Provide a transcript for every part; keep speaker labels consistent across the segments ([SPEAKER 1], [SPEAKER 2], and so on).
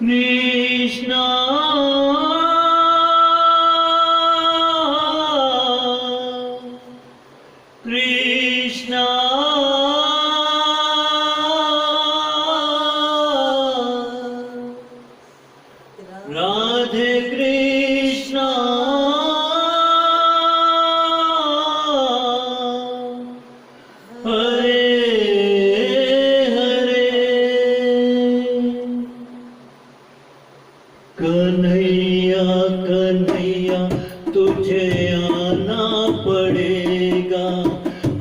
[SPEAKER 1] कृष्णा कृष्णा राधे कृष्णा हरे हरे। कन्हैया कन्हैया तुझे आना पड़ेगा,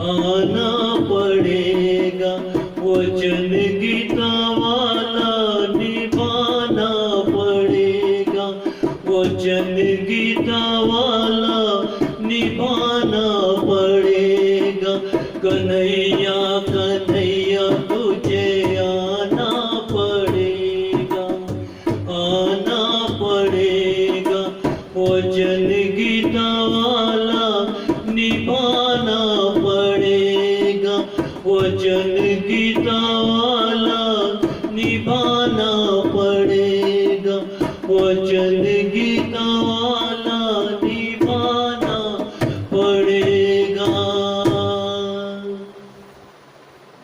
[SPEAKER 1] आना पड़ेगा, वचन गीता वाला निभाना पड़ेगा, वचन गीता वाला निभाना पड़ेगा। कन्हैया कन्हैया तुझे आना पड़ेगा, आना पड़ेगा, वचन गीता वाला निभाना पड़ेगा, वचन गीता वाला निभाना पड़ेगा, वचन गीता वाला निभाना पड़ेगा।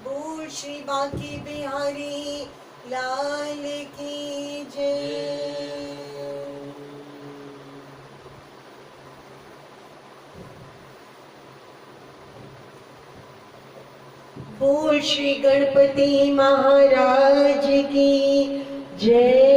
[SPEAKER 2] बोल श्री बांके बिहारी लाल की जय। बोल श्री गणपति महाराज की जय।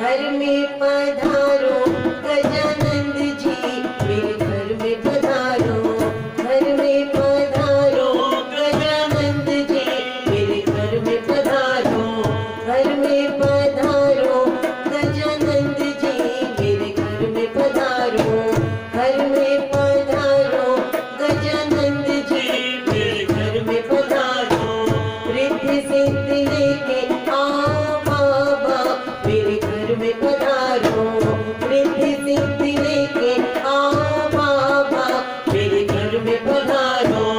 [SPEAKER 2] घर में पधारो गजानंद जी, मेरे घर में पधारो, घर में पधारो गजानंद जी, मेरे घर में पधारो, घर में पधारो गजानंद जी, मेरे घर में पधारो, घर में पधारो गजानंद जी, मेरे घर में पधारो। रिद्धि सिद्धि लेके आओ बाबा, मेरे घर में पधारो, रिद्धि सिद्धि लेके आओ बाबा, मेरे घर में पधारो।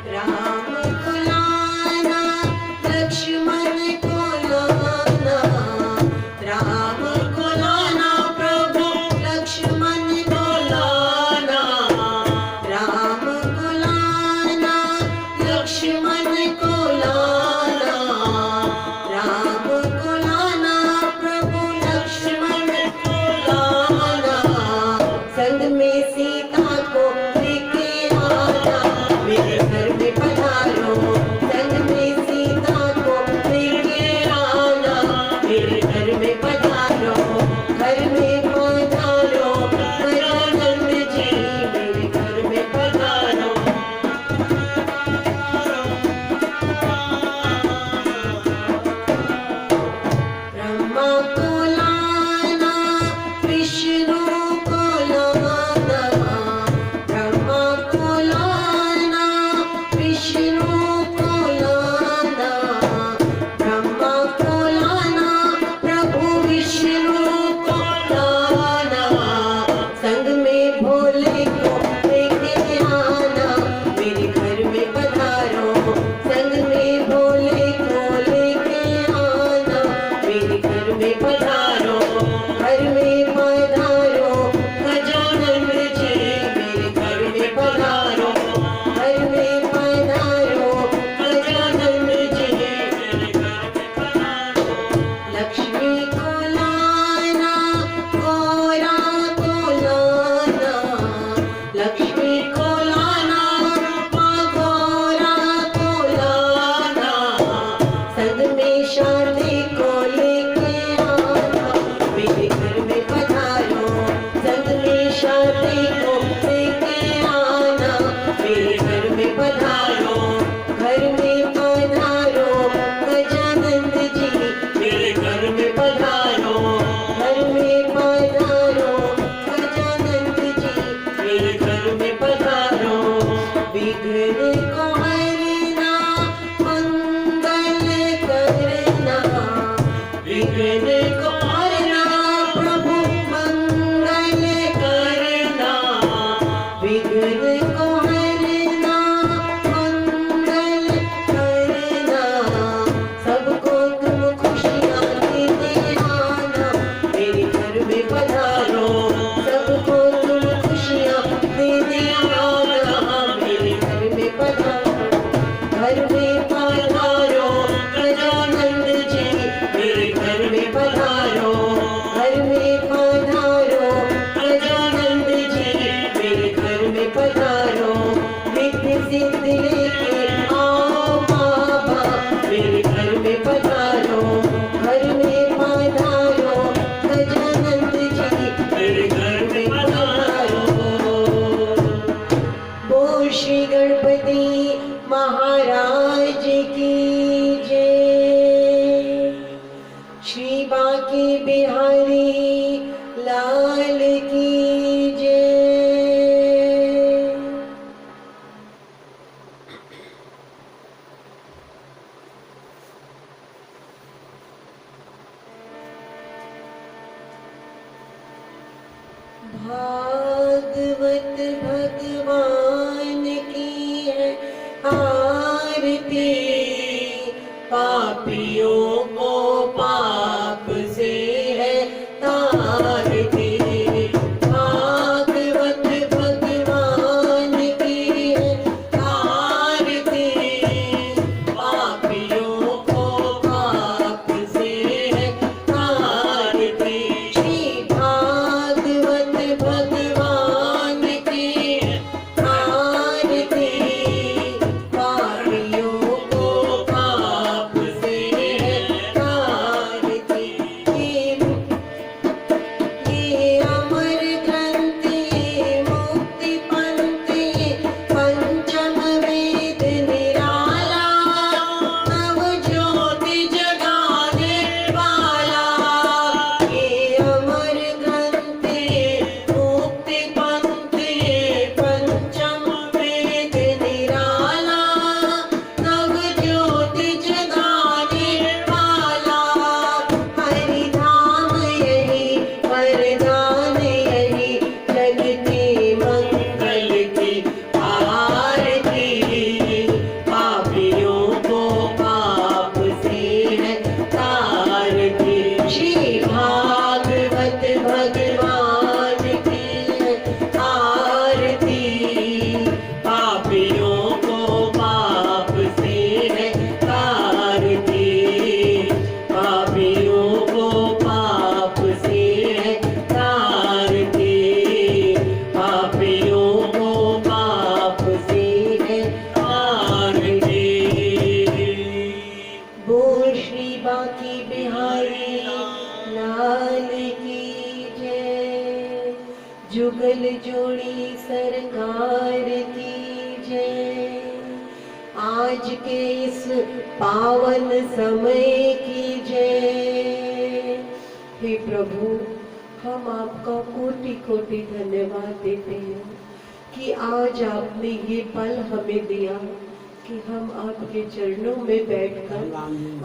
[SPEAKER 2] राम को लाना, लक्ष्मण को लाना, राम को लाना प्रभु लक्ष्मण को लाना, राम को लाना लक्ष्मण को लाना, राम को लाना प्रभु लक्ष्मण को लाना। संग में सीता को लेके आना, मेरे घर में पधारो, संग में सीता को लेके आना, मेरे घर में पधारो, घर में पधारो गजानंद जी, मेरे घर में पधारो। ब्रह्मा को लाना, विष्णु को लाना, ब्रह्मा को लाना, विष्णु को लाना, ब्रह्मा को लाना प्रभु विष्णु को लाना। संग में भोले को लेके आना, मेरे घर में पधारो, संग में भोले को लेके आना, मेरे घर में पधारो। विघ्न को हरना प्रभु मंगल करना, विघ्न को हरना मंगल करना, सबको तुम खुशियाँ देते आना, मेरे घर में पधारो, सबको तुम खुशियाँ देते आना, मेरे घर में पधारो, घर में पधारो गजानंद जी, मेरे घर में पधारो, घर में पधारो गजानंद जी, मेरे घर में पधारो, रिद्धि सिद्धि लेके आओ बाबा, मेरे घर में पधारो, घर में पधारो गजानंद जी, मेरे घर में पधारो। बोल श्री गणपति महाराज की जय, श्री बांके बिहारी लाल की जय। भागवत भगवान की है आरती, पापियों को पाप से है तारती, भागवत भगवान की है आरती, पापियों को पाप से है तारती, श्री भागवत भगवान की है आरती, पापियों को पाप से है तारती। ये अमर ग्रंथ, ये मुक्ति पंथ, ये पंचम वेद निराला, नव ज्योति जगाने वाला, ये अमर ग्रंथ, ये मुक्ति पंथ, ये पंचम वेद निराला, नव ज्योति जगाने वाला, हरिधाम यही वरदान यही, जग के मंगल की आरती, पापियों को पाप से है तारती, श्री भागवत भगवान की है आरती, पापियों को पाप से है तारती, पापियों को पाप से है तारती, पापियों को पाप से है तारती। बोल श्री बांके बिहारी लाल की जय, जुगल जोड़ी सरकार की जय, आज के इस पावन समय की जय। हे प्रभु, हम आपका कोटि कोटि धन्यवाद देते हैं कि आज आपने ये पल हमें दिया कि हम आपके चरणों में बैठकर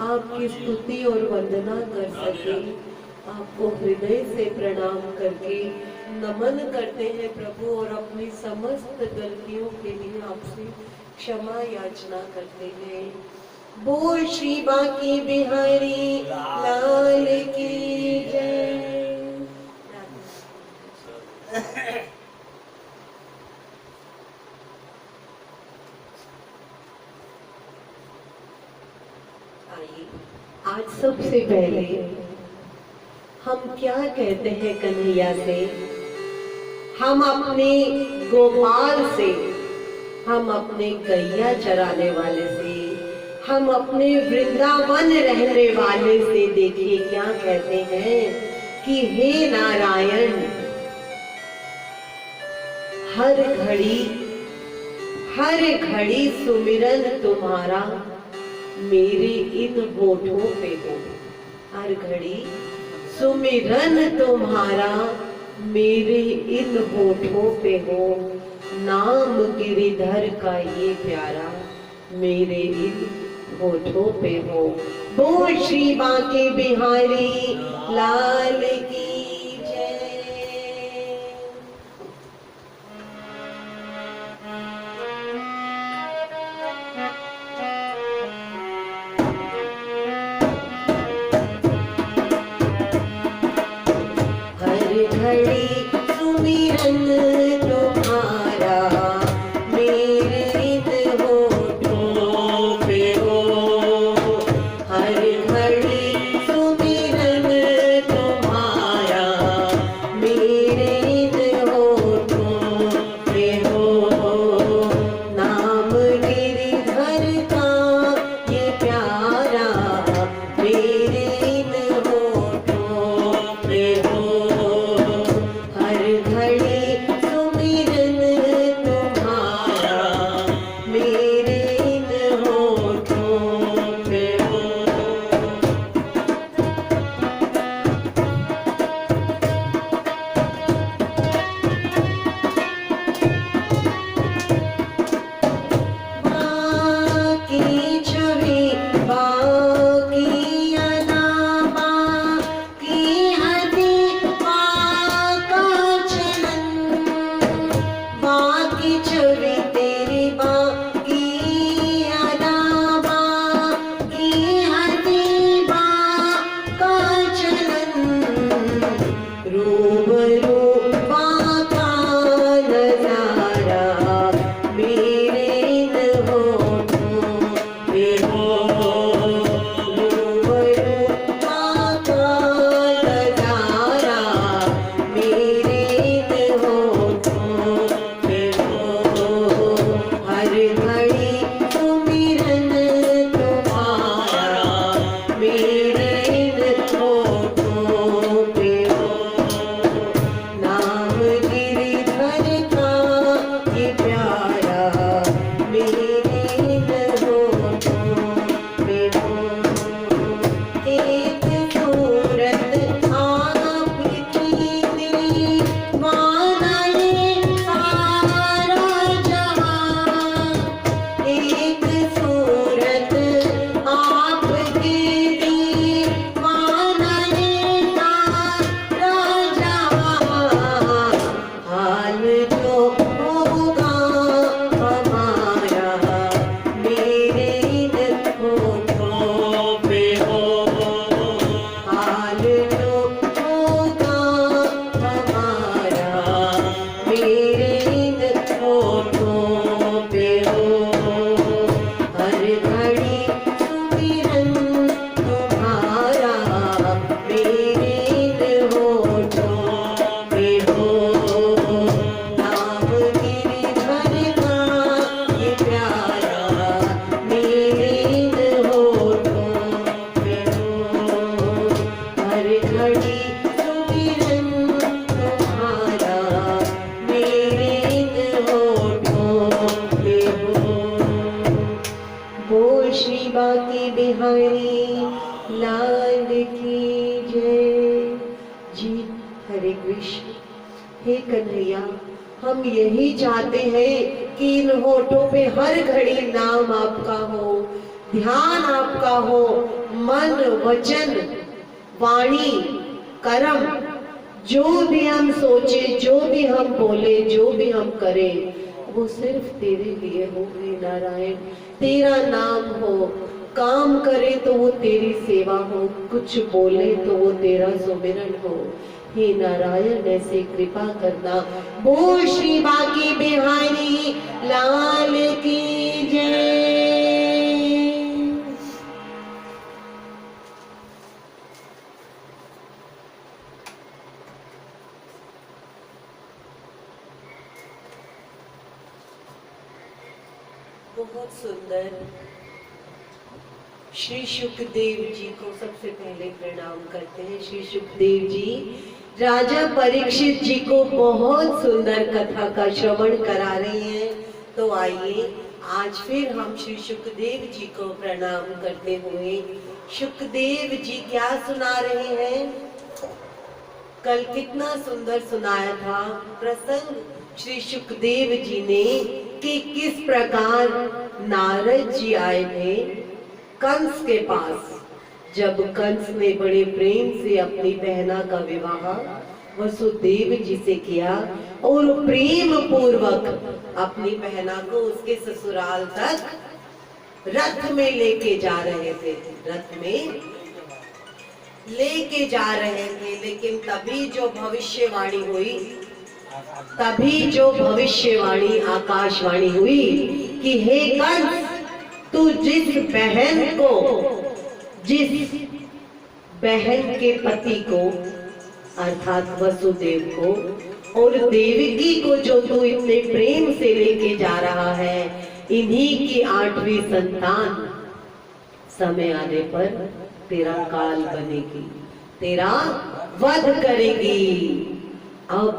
[SPEAKER 2] आपकी स्तुति और वंदना कर सके। आपको हृदय से प्रणाम करके नमन करते हैं प्रभु, और अपनी समस्त गलतियों के लिए आपसे क्षमा याचना करते हैं। बोल श्री बांके बिहारी लाल की जय। आज सबसे पहले हम क्या कहते हैं कन्हैया से, हम अपने गोपाल से, हम अपने गैया चराने वाले से, हम अपने वृंदावन रहने वाले से देखिए क्या कहते हैं कि हे नारायण, हर घड़ी सुमिरन तुम्हारा मेरे इन होठों पे हो। हर घड़ी सुमिरन तुम्हारा मेरे इन होठों पे हो। नाम गिरिधर का ये प्यारा मेरे इन होठों पे हो। बोल श्री बांके बिहारी लाल की जय। हर घड़ी सुमिरन तुम्हारा मेरे इन होठों पे हो। हर घड़ी सुमिरन तुम्हारा मेरे इन होठों पे हो। नाम गिरधर का ये प्यारा मेरे इन होठों पे हो। हर घड़ी सुमिरन तुम्हारा मेरे इन होठों पे हो। बाकी छवि बाकी अदा बाकी हदी बाका चलन। बाकी छवि तेरी बाकी अदा बाकी हदी बाका चलन। रूबरू बाका नजारा मेरे इन होठों पे हो। रूबरू बाका नजारा मेरे इन होठों पे हो। हर घड़ी सुमिरन तुम्हारा मेरे इन होठों पे हो। नाम गिरधर का ये प्यारा मेरे इन होठों पे हो। एक सूरत आपकी तेरी माना ये सारा जहां। एक सूरत आपकी तेरी माना ये सारा जहां। हाल जो होगा हमारा मेरे इन होठों पे हो। हाल जो होगा हमारा मेरे इन होठों पे हो। हर घड़ी सुमिरन तुम्हारा मेरे इन होठों पे हो। नाम गिरधर का ये प्यारा मेरे इन होठों पे हो। हर घड़ी सुमिरन तुम्हारा मेरे इन होठों पे हो। बोल श्री बांके बिहारी लाल की जय। जी हरे कृष्ण। हे कन्हैया, हम यही चाहते हैं कि इन होठों पे हर घड़ी नाम आपका हो, ध्यान आपका हो। मन वचन वाणी कर्म जो भी हम सोचे, जो भी हम बोले, जो भी हम करें, वो सिर्फ तेरे लिए हो। हे नारायण, तेरा नाम हो। काम करे तो वो तेरी सेवा हो, कुछ बोले तो वो तेरा सुमिरन हो। हे नारायण, ऐसे कृपा करना। बोल श्री बांके बिहारी लाल की जय। बहुत सुंदर। श्री सुखदेव जी को सबसे पहले प्रणाम करते हैं। श्री सुखदेव जी राजा परीक्षित जी को बहुत सुंदर कथा का श्रवण करा रहे हैं। तो आइए आज फिर हम श्री सुखदेव जी को प्रणाम करते हुए, सुखदेव जी क्या सुना रहे हैं। कल कितना सुंदर सुनाया था प्रसंग श्री सुखदेव जी ने कि किस प्रकार नारद जी आए थे कंस के पास जब कंस ने बड़े प्रेम से अपनी बहना का विवाह वसुदेव जी से किया और प्रेम पूर्वक अपनी बहना को उसके ससुराल तक रथ में लेके जा रहे थे, रथ में लेके जा रहे थे। लेकिन तभी जो भविष्यवाणी आकाशवाणी हुई कि हे कंस, तू जिस बहन के पति को अर्थात वसुदेव को और देवकी को जो तू इतने प्रेम से लेके जा रहा है, इन्हीं की 8वीं संतान समय आने पर तेरा काल बनेगी, तेरा वध करेगी। अब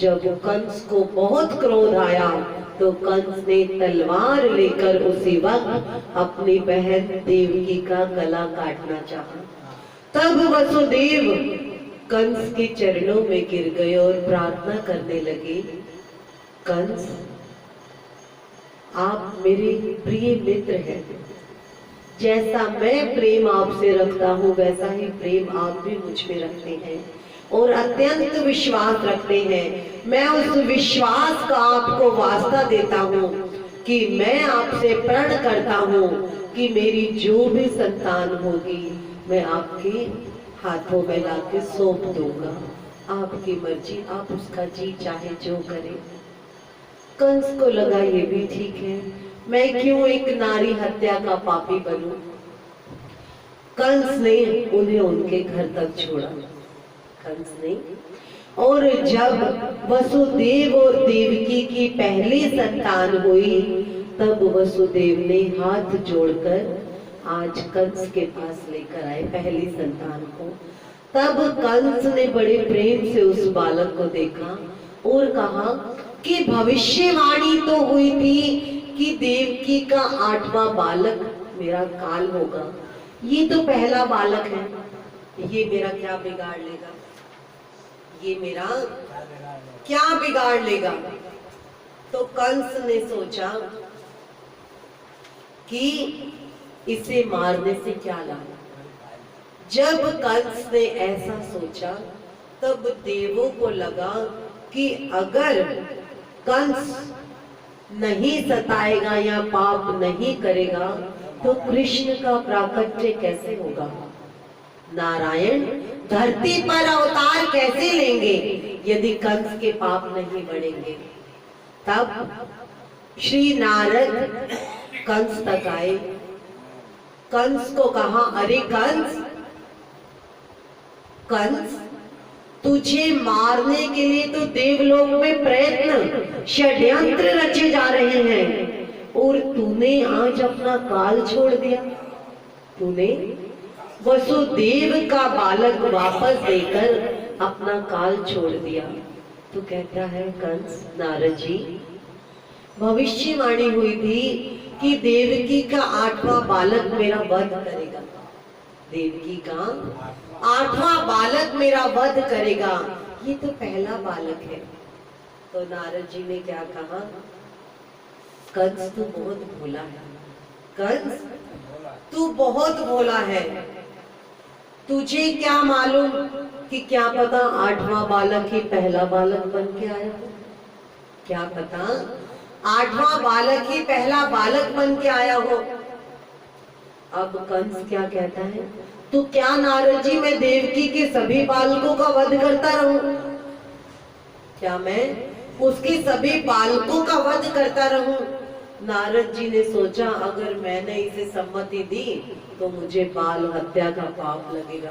[SPEAKER 2] जब कंस को बहुत क्रोध आया तो कंस ने तलवार लेकर उसी वक्त अपनी बहन देवकी का गला काटना चाहा। तब वसुदेव कंस के चरणों में गिर गए और प्रार्थना करने लगे, कंस, आप मेरे प्रिय मित्र हैं, जैसा मैं प्रेम आपसे रखता हूँ वैसा ही प्रेम आप भी मुझ में रखते हैं और अत्यंत विश्वास रखते हैं। मैं उस विश्वास का आपको वास्ता देता हूँ कि मैं आपसे प्रण करता हूँ कि मेरी जो भी संतान होगी मैं आपके हाथों में लाके सौंप दूंगा, आपकी मर्जी, आप उसका जी चाहे जो करे। कंस को लगा ये भी ठीक है, मैं क्यों एक नारी हत्या का पापी बनूं। कंस ने उन्हें उनके घर तक छोड़ा, कंस ने। और जब वसुदेव और देवकी की पहली संतान हुई तब वसुदेव ने हाथ जोड़कर आज कंस के पास लेकर आए पहली संतान को। तब कंस ने बड़े प्रेम से उस बालक को देखा और कहा कि भविष्यवाणी तो हुई थी कि देवकी का 8वां बालक मेरा काल होगा, ये तो पहला बालक है, ये मेरा क्या बिगाड़ लेगा, ये मेरा क्या बिगाड़ लेगा। तो कंस ने सोचा कि इसे मारने से क्या लाभ। जब कंस ने ऐसा सोचा तब देवों को लगा कि अगर कंस नहीं सताएगा या पाप नहीं करेगा तो कृष्ण का प्राकट्य कैसे होगा, नारायण धरती पर अवतार कैसे लेंगे यदि कंस के पाप नहीं बढ़ेंगे। तब श्री नारद कंस तक आए, कंस को कहा, अरे कंस, कंस तुझे मारने के लिए तो देवलोक में प्रयत्न षड्यंत्र रचे जा रहे हैं और तूने आज अपना काल छोड़ दिया। तूने वसुदेव का बालक वापस देकर अपना काल छोड़ दिया। तो कहता है कंस, नारद जी, भविष्यवाणी हुई थी कि देवकी का 8वां बालक मेरा वध करेगा, देवकी का 8वां बालक मेरा वध करेगा, ये तो पहला बालक है। तो नारद जी ने क्या कहा, कंस तू बहुत भोला है, कंस तू बहुत भोला है, तुझे क्या मालूम कि क्या पता 8वां बालक ही पहला बालक बन के आया हो, क्या पता 8वां बालक ही पहला बालक बन के आया हो। अब कंस क्या कहता है, तो क्या नारद जी मैं देवकी के सभी बालकों का वध करता रहूं, क्या मैं उसके सभी बालकों का वध करता रहूं। नारद जी ने सोचा अगर मैंने इसे सम्मति दी तो मुझे बाल हत्या का पाप लगेगा।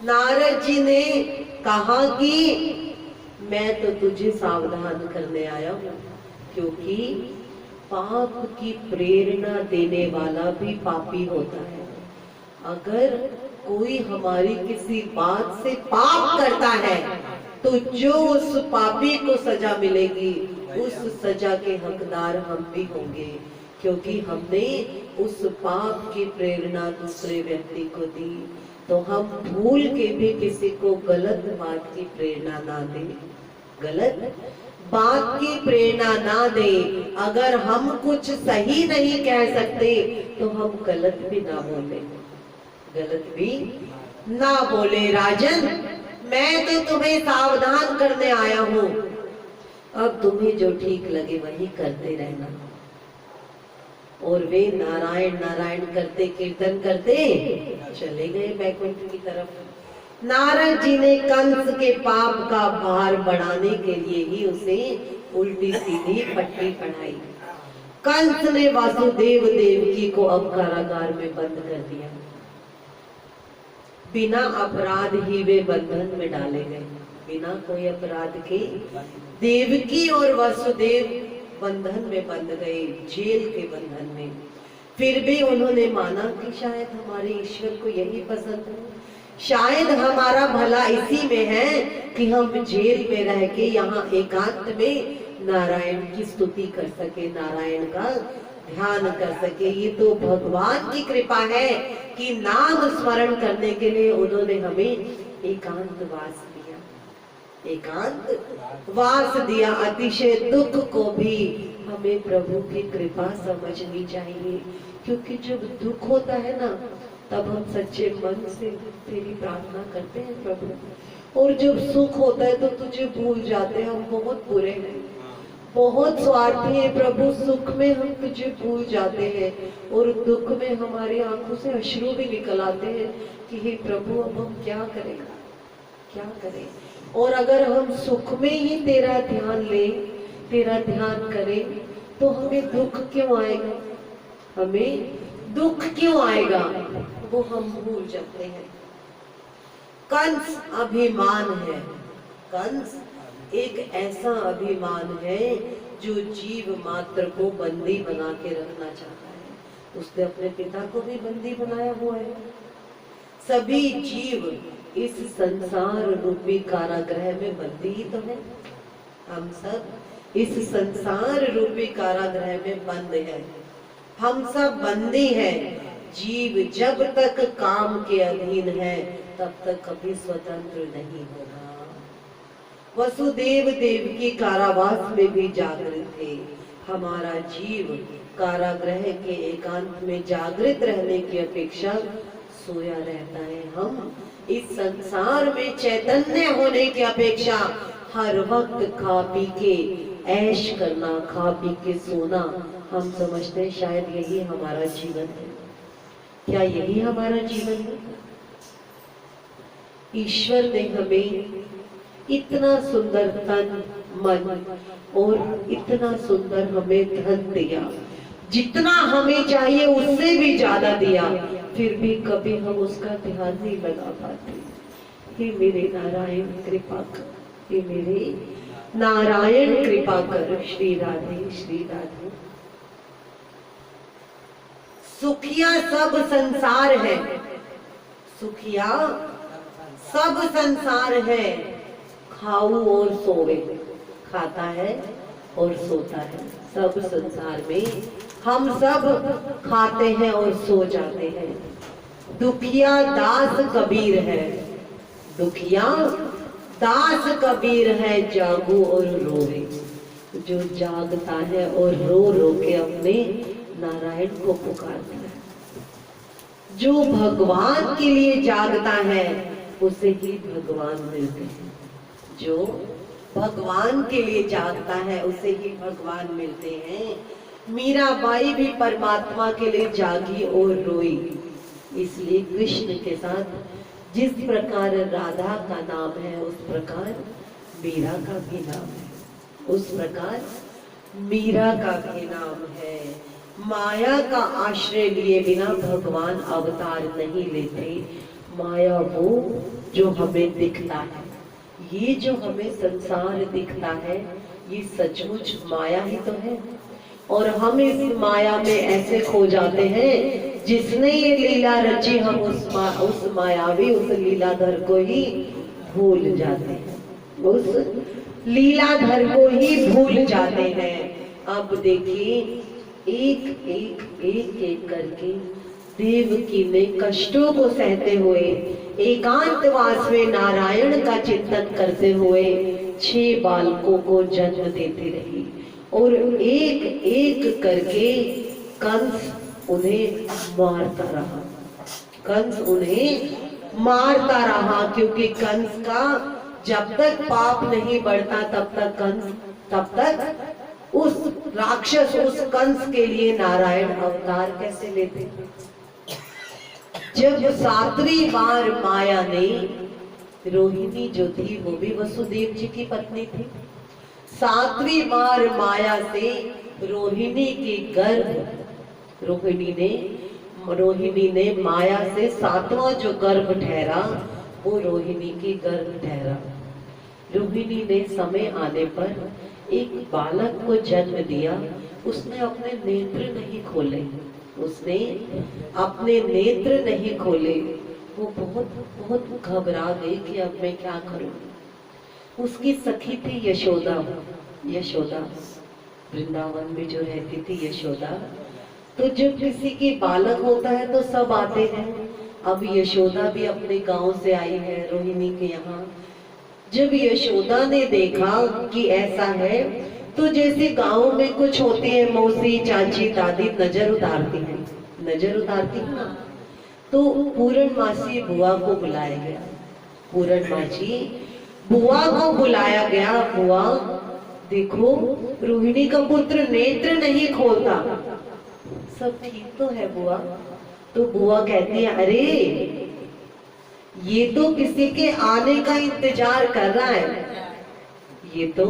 [SPEAKER 2] नारद जी ने कहा कि मैं तो तुझे सावधान करने आया हूं, क्योंकि पाप की प्रेरणा देने वाला भी पापी होता है। अगर कोई हमारी किसी बात से पाप करता है तो जो उस पापी को सजा मिलेगी उस सजा के हकदार हम भी होंगे, क्योंकि हमने उस पाप की प्रेरणा दूसरे व्यक्ति को दी। तो हम भूल के भी किसी को गलत बात की प्रेरणा ना दें, गलत बात की प्रेरणा ना दें। अगर हम कुछ सही नहीं कह सकते तो हम गलत भी ना बोले, गलत भी ना बोले। राजन, मैं तो तुम्हें सावधान करने आया हूं, अब तुम्हें जो ठीक लगे वही करते रहना। और वे नारायण नारायण करते कीर्तन करते चले गए बैकुंठ की तरफ। नारद जी ने कंस के पाप का भार बढ़ाने के लिए ही उसे उल्टी सीधी पट्टी पढ़ाई। कंस ने वासुदेव देवकी को अब कारागार में बंद कर दिया। बिना अपराध ही वे बंधन में डाले गए, बिना कोई अपराध के देवकी और वासुदेव बंधन में बंध गए, जेल के बंधन में। फिर भी उन्होंने माना कि शायद हमारे ईश्वर को यही पसंद है, शायद हमारा भला इसी में है कि हम जेल में रह के यहाँ एकांत में नारायण की स्तुति कर सके, नारायण का ध्यान कर सके। ये तो भगवान की कृपा है कि नाम स्मरण करने के लिए उन्होंने हमें एकांतवास दिया, एकांतवास दिया। अतिशय दुख को भी हमें प्रभु की कृपा समझनी चाहिए, क्योंकि जब दुख होता है ना, तब हम सच्चे मन से तेरी प्रार्थना करते हैं प्रभु, और जब सुख होता है तो तुझे भूल जाते हैं। हम बहुत बुरे हैं, बहुत स्वार्थी है प्रभु। सुख में हम तुझे भूल जाते हैं और दुख में हमारी आंखों से अश्रु भी निकल आते हैं कि हे प्रभु, अब हम क्या करें, क्या करें। और अगर हम सुख में ही तेरा ध्यान ले, तेरा ध्यान करें, तो हमें दुख क्यों आएगा, हमें दुख क्यों आएगा, वो हम भूल जाते हैं। कंस अभिमान है, कंस एक ऐसा अभिमान है जो जीव मात्र को बंदी बना के रखना चाहता है। उसने अपने पिता को भी बंदी बनाया हुआ है। सभी जीव इस संसार रूपी कारागृह में बंदी ही तो है। हम सब इस संसार रूपी कारागृह में बंद हैं, हम सब बंदी हैं। जीव जब तक काम के अधीन है तब तक कभी स्वतंत्र नहीं होगा। वसुदेव देवकी कारावास में भी जागृत थे। हमारा जीव कारागृह के एकांत में जागृत रहने की अपेक्षा सोया रहता है। हम इस संसार में चैतन्य होने की अपेक्षा हर वक्त खा पी के ऐश करना, खा पी के सोना, हम समझते हैं शायद यही हमारा जीवन है। क्या यही हमारा जीवन है? ईश्वर ने हमें इतना सुंदर तन मन और इतना सुंदर हमें धन दिया, जितना हमें चाहिए उससे भी ज्यादा दिया, फिर भी कभी हम उसका ध्यान नहीं लगा पाते। हे मेरे नारायण कृपा कर, हे मेरे नारायण कृपा कर। श्री राधे श्री राधे। सुखिया सब संसार है, सुखिया सब संसार है। खाऊ और सोवे, खाता है और सोता है। सब संसार में हम सब खाते हैं और सो जाते हैं। दुखिया दास कबीर है, दुखिया दास कबीर है। जागू और रोवे, जो जागता है और रो रो के अपने नारायण को पुकारता है। जो भगवान के लिए जागता है उसे ही भगवान मिलते हैं। जो भगवान के लिए जागता है उसे ही भगवान मिलते हैं। मीराबाई भी परमात्मा के लिए जागी और रोई, इसलिए कृष्ण के साथ जिस प्रकार राधा का नाम है उस प्रकार मीरा का भी नाम है, उस प्रकार मीरा का भी नाम है। माया का आश्रय लिए बिना भगवान अवतार नहीं लेते। माया वो जो हमें दिखता है, ये जो हमें संसार दिखता है, ये सचमुच माया ही तो है। और हम इस माया में ऐसे खो जाते हैं, जिसने ये लीला रची हम उस मायावी, उस लीलाधर को ही भूल जाते हैं, उस लीलाधर को ही भूल जाते हैं। अब देखिए, एक एक एक एक करके देवकी ने कष्टों को सहते हुए एकांतवास में नारायण का चिंतन करते हुए 6 बालकों को जन्म देती रही, और एक एक करके कंस उन्हें मारता रहा। कंस उन्हें मारता रहा, क्योंकि कंस का जब तक पाप नहीं बढ़ता तब तक उस राक्षस, उस कंस के लिए नारायण अवतार कैसे लेते। जब 7वीं बार माया ने, रोहिणी जो थी वो भी वसुदेव जी की पत्नी थी, 7वीं बार माया से रोहिणी के गर्भ, रोहिणी ने माया से 7वां जो गर्भ ठहरा वो रोहिणी के गर्भ ठहरा। रोहिणी ने समय आने पर एक बालक को जन्म दिया। उसने अपने नेत्र नहीं खोले, उसने अपने नेत्र नहीं खोले। वो बहुत बहुत घबरा गई कि अब मैं क्या करूं। उसकी सखी थी यशोदा, वृंदावन में जो रहती थी यशोदा। तो जब किसी के बालक होता है तो सब आते हैं। अब यशोदा भी अपने गांव से आई है रोहिणी के यहाँ। जब यशोदा ने देखा कि ऐसा है, तो जैसे गांव में कुछ होती है, मौसी, चाची, दादी नजर उतारती है ना, तो पूर्णमासी बुआ को बुलाया गया। पूर्णमासी बुआ को बुलाया गया। बुआ देखो, रोहिणी का पुत्र नेत्र नहीं खोलता, सब ठीक तो है बुआ। तो बुआ कहती है, अरे ये तो किसी के आने का इंतजार कर रहा है, ये तो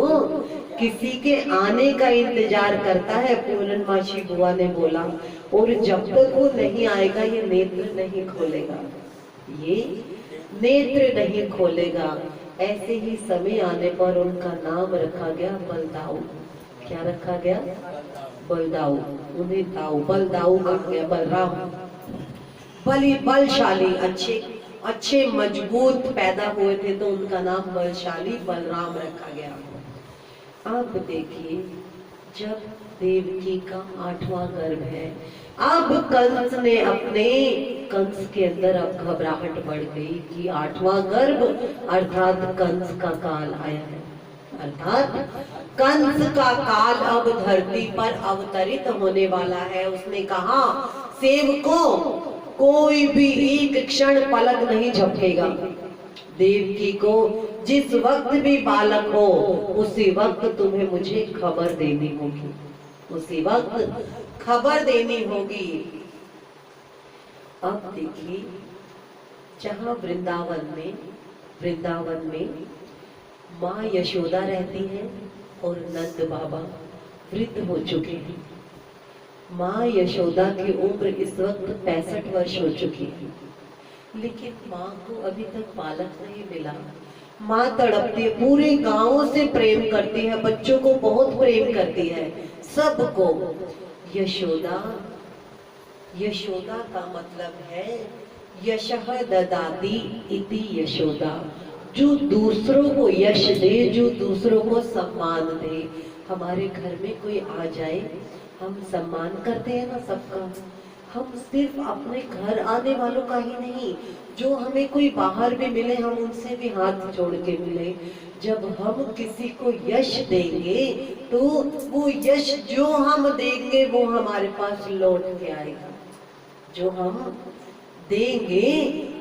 [SPEAKER 2] किसी के आने का इंतजार करता है, पूर्णमासी बुआ ने बोला। और जब तक वो नहीं आएगा ये नेत्र नहीं खोलेगा, ये नेत्र नहीं खोलेगा। ऐसे ही समय आने पर उनका नाम रखा गया बलदाऊ। क्या रखा गया? बलदाऊ। उन्हें दाऊ, बलदाऊ कहा गया। बलराम बलशाली, अच्छे मजबूत पैदा हुए थे तो उनका नाम बलशाली बलराम रखा गया। अब देखिए, जब देवकी का 8वां गर्भ है, अब कंस के अंदर अब घबराहट बढ़ गई कि 8वां गर्भ अर्थात कंस का काल आया है, अर्थात कंस का काल अब धरती पर अवतरित होने वाला है। उसने कहा, सेवकों, कोई भी एक क्षण पलक नहीं झपकेगा। देवकी को जिस वक्त भी बालक हो उसी वक्त तुम्हें मुझे खबर देनी होगी, उसी वक्त खबर देनी होगी। अब देखिए, जहां वृंदावन में माँ यशोदा रहती है और नंद बाबा वृद्ध हो चुके हैं। माँ यशोदा की उम्र इस वक्त 65 वर्ष हो चुकी है, लेकिन माँ को अभी तक बालक नहीं मिला। माँ तड़पती है, पूरे गांव से प्रेम करती है, बच्चों को बहुत प्रेम करती है, सबको। यशोदा का मतलब है यशः ददाति इति यशोदा, जो दूसरों को यश दे, जो दूसरों को सम्मान दे। हमारे घर में कोई आ जाए, हम सम्मान करते हैं ना सबका। हम सिर्फ अपने घर आने वालों का ही नहीं, जो हमें कोई बाहर भी मिले हम उनसे भी हाथ जोड़ के मिले। जब हम किसी को यश देंगे तो वो यश जो हम देंगे वो हमारे पास लौट के आएगा। जो हम देंगे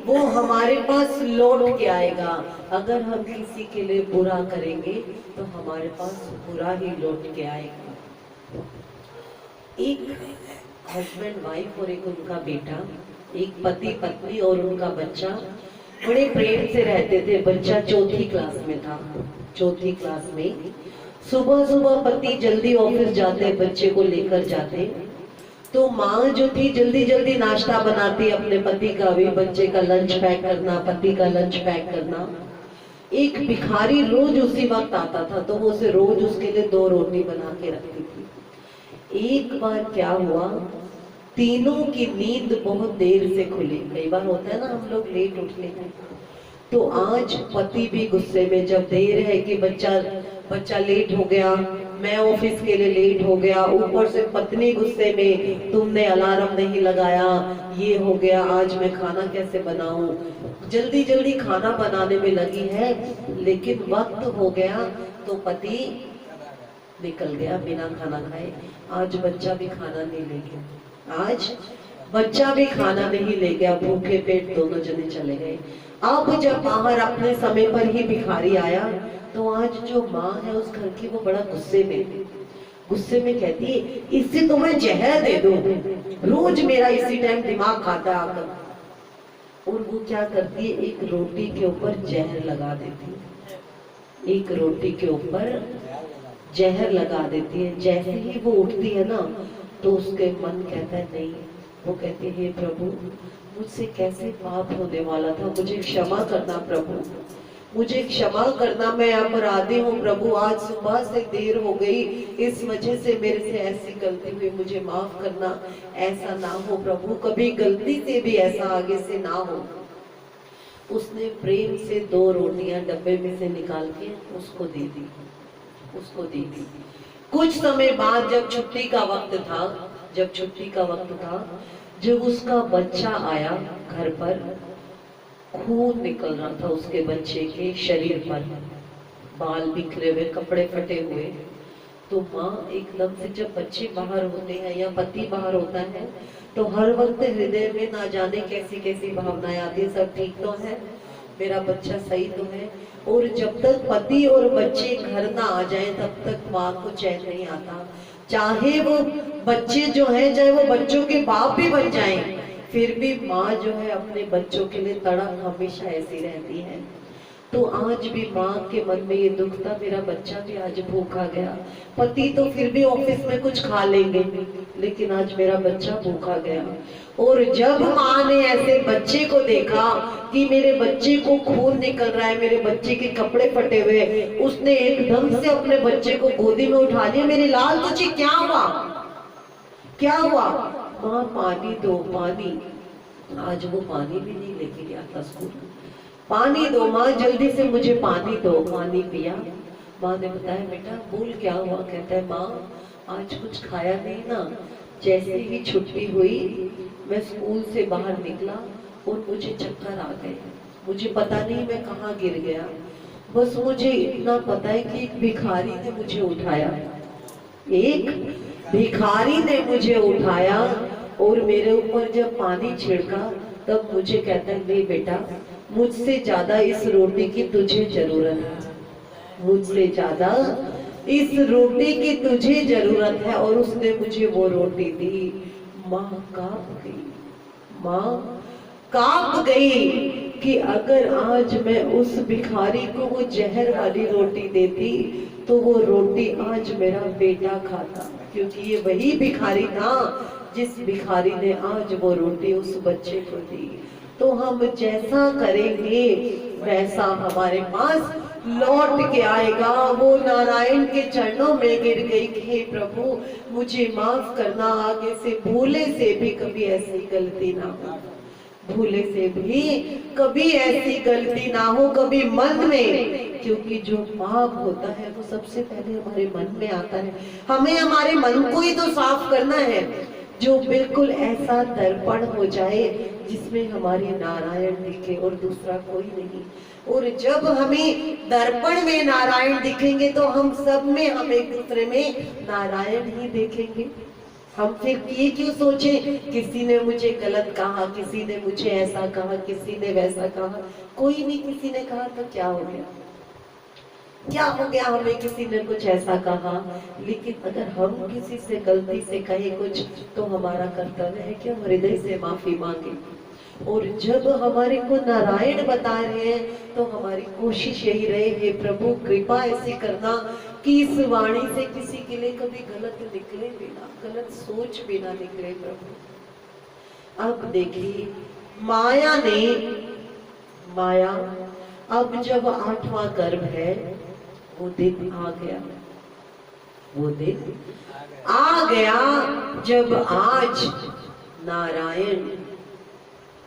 [SPEAKER 2] वो हमारे पास लौट के आएगा। अगर हम किसी के लिए बुरा करेंगे तो हमारे पास बुरा ही लौट के आएगा। एक हस्बैंड वाइफ और एक उनका बेटा, एक पति पत्नी और उनका बच्चा बड़े प्रेम से रहते थे। बच्चा 4थी क्लास में था। 4थी क्लास में सुबह सुबह पति जल्दी ऑफिस जाते, बच्चे को लेकर जाते, तो माँ जो थी जल्दी जल्दी नाश्ता बनाती अपने पति का भी, बच्चे का लंच पैक करना, पति का लंच पैक करना। एक भिखारी रोज उसी वक्त आता था तो वो उसे रोज उसके लिए 2 रोटी बना के रखती थी। एक बार क्या हुआ, तीनों की नींद बहुत देर से खुली। कई बार होता है ना, हम लोग लेट उठते हैं, तो आज पति भी गुस्से में, जब देर है कि बच्चा लेट हो गया, मैं ऑफिस के लिए लेट हो गया, ऊपर से पत्नी गुस्से में, तुमने अलार्म नहीं लगाया, ये हो गया, आज मैं खाना कैसे बनाऊं। जल्दी जल्दी खाना बनाने में लगी है, लेकिन वक्त हो गया तो पति निकल गया बिना खाना खाए। आज बच्चा भी खाना नहीं लेके, आज बच्चा भी खाना नहीं ले गया, भूखे पेट दोनों जने चले गए। अब जब बाहर अपने समय पर ही भिखारी आया तो आज जो माँ है उस घर की वो बड़ा गुस्से में कहती है इससे तो मैं जहर दे दूं, रोज मेरा इसी टाइम दिमाग खाता आकर। और वो क्या करती है, एक रोटी के ऊपर जहर लगा देती है, एक रोटी के ऊपर जहर लगा देती है। जैसे ही वो उठती है ना तो उसके मन कहता है नहीं, वो कहती है हे प्रभु मुझसे कैसे पाप होने वाला था, मुझे क्षमा करना प्रभु, मुझे क्षमा करना, मैं अपराधी हूँ प्रभु, आज सुबह से देर हो गई, इस वजह से मेरे से ऐसी गलती हुई, मुझे माफ करना, ऐसा ना हो प्रभु, कभी गलती से भी ऐसा आगे से ना हो। उसने प्रेम से 2 रोटियां डब्बे में से निकाल के उसको दे दी। कुछ समय बाद जब छुट्टी का वक्त था, जब उसका बच्चा आया घर पर, खून निकल रहा था उसके बच्चे के शरीर पर, बाल बिखरे हुए, कपड़े फटे हुए। तो माँ एकदम से, जब बच्चे बाहर होते हैं या पति बाहर होता है तो हर वक्त हृदय में ना जाने कैसी कैसी भावनाएं आती है, सब ठीक तो है, मेरा बच्चा सही तो है। और जब तक पति और बच्चे घर ना आ जाए तब तक माँ को चैन नहीं आता। चाहे वो बच्चे जो हैं, चाहे वो बच्चों के बाप भी बन जाएं, फिर भी माँ जो है अपने बच्चों के लिए तड़प हमेशा ऐसी रहती है। तो आज भी माँ के मन में ये दुख था, मेरा बच्चा भी आज भूखा गया, पति तो फिर भी ऑफिस में कुछ खा लेंगे, लेकिन आज मेरा बच्चा भूखा गया। और जब माँ ने ऐसे बच्चे को देखा कि मेरे बच्चे को खून निकल रहा है, मेरे बच्चे के कपड़े फटे हुए, उसने एकदम से अपने बच्चे को गोदी में उठा लिया। मेरे लाल तुझे क्या हुआ, क्या हुआ? माँ पानी दो, पानी। आज वो पानी भी नहीं लेके गया था स्कूल। पानी दो माँ, जल्दी से मुझे पानी दो। पानी पिया। माँ ने बताया बेटा बोल क्या हुआ? कहता है माँ आज कुछ खाया नहीं ना, जैसे ही छुट्टी हुई मैं स्कूल से बाहर निकला और मुझे चक्कर आ गए, मुझे पता नहीं मैं कहाँ गिर गया, बस मुझे इतना पता है कि एक भिखारी ने मुझे उठाया, एक भिखारी ने मुझे उठाया और मेरे ऊपर जब पानी छिड़का तब मुझे कहता है नहीं बेटा मुझसे ज्यादा इस रोटी की तुझे जरूरत है, मुझसे ज्यादा इस रोटी की तुझे जरूरत है। और उसने मुझे वो रोटी दी। माँ कांप गई, माँ कांप गई कि अगर आज मैं उस भिखारी को वो जहर वाली रोटी देती तो वो रोटी आज मेरा बेटा खाता, क्योंकि ये वही भिखारी था जिस भिखारी ने आज वो रोटी उस बच्चे को दी। तो हम जैसा करेंगे वैसा हमारे पास लौट के आएगा। वो नारायण के चरणों में गिर गई कि हे प्रभु मुझे माफ करना, आगे से भूले से भी कभी ऐसी गलती ना हो, भूले से भी कभी ऐसी गलती ना हो, कभी मन में, क्योंकि जो पाप होता है वो सबसे पहले हमारे मन में आता है। हमें हमारे मन को ही तो साफ करना है, जो बिल्कुल ऐसा दर्पण हो जाए जिसमें हमारे नारायण दिखे और दूसरा कोई नहीं। और जब हमें दर्पण में नारायण दिखेंगे तो हम सब में, हम एक दूसरे में नारायण ही देखेंगे। हम फिर ये क्यों सोचे किसी ने मुझे गलत कहा, किसी ने मुझे ऐसा कहा, किसी ने वैसा कहा। कोई नहीं किसी ने कहा तो क्या हो गया, क्या हो गया, हमें किसी ने कुछ ऐसा कहा। लेकिन अगर हम किसी से गलती से कहे कुछ तो हमारा कर्तव्य है कि हम हृदय से माफी मांगे। और जब हमारे को नारायण बता रहे हैं तो हमारी कोशिश यही रहे, हे प्रभु कृपा ऐसी करना कि इस वाणी से किसी के लिए कभी गलत निकले बिना, गलत सोच बिना निकले प्रभु। अब देखिए माया अब जब 8वां गर्भ है, वो दिन आ गया, वो दिन आ गया जब आज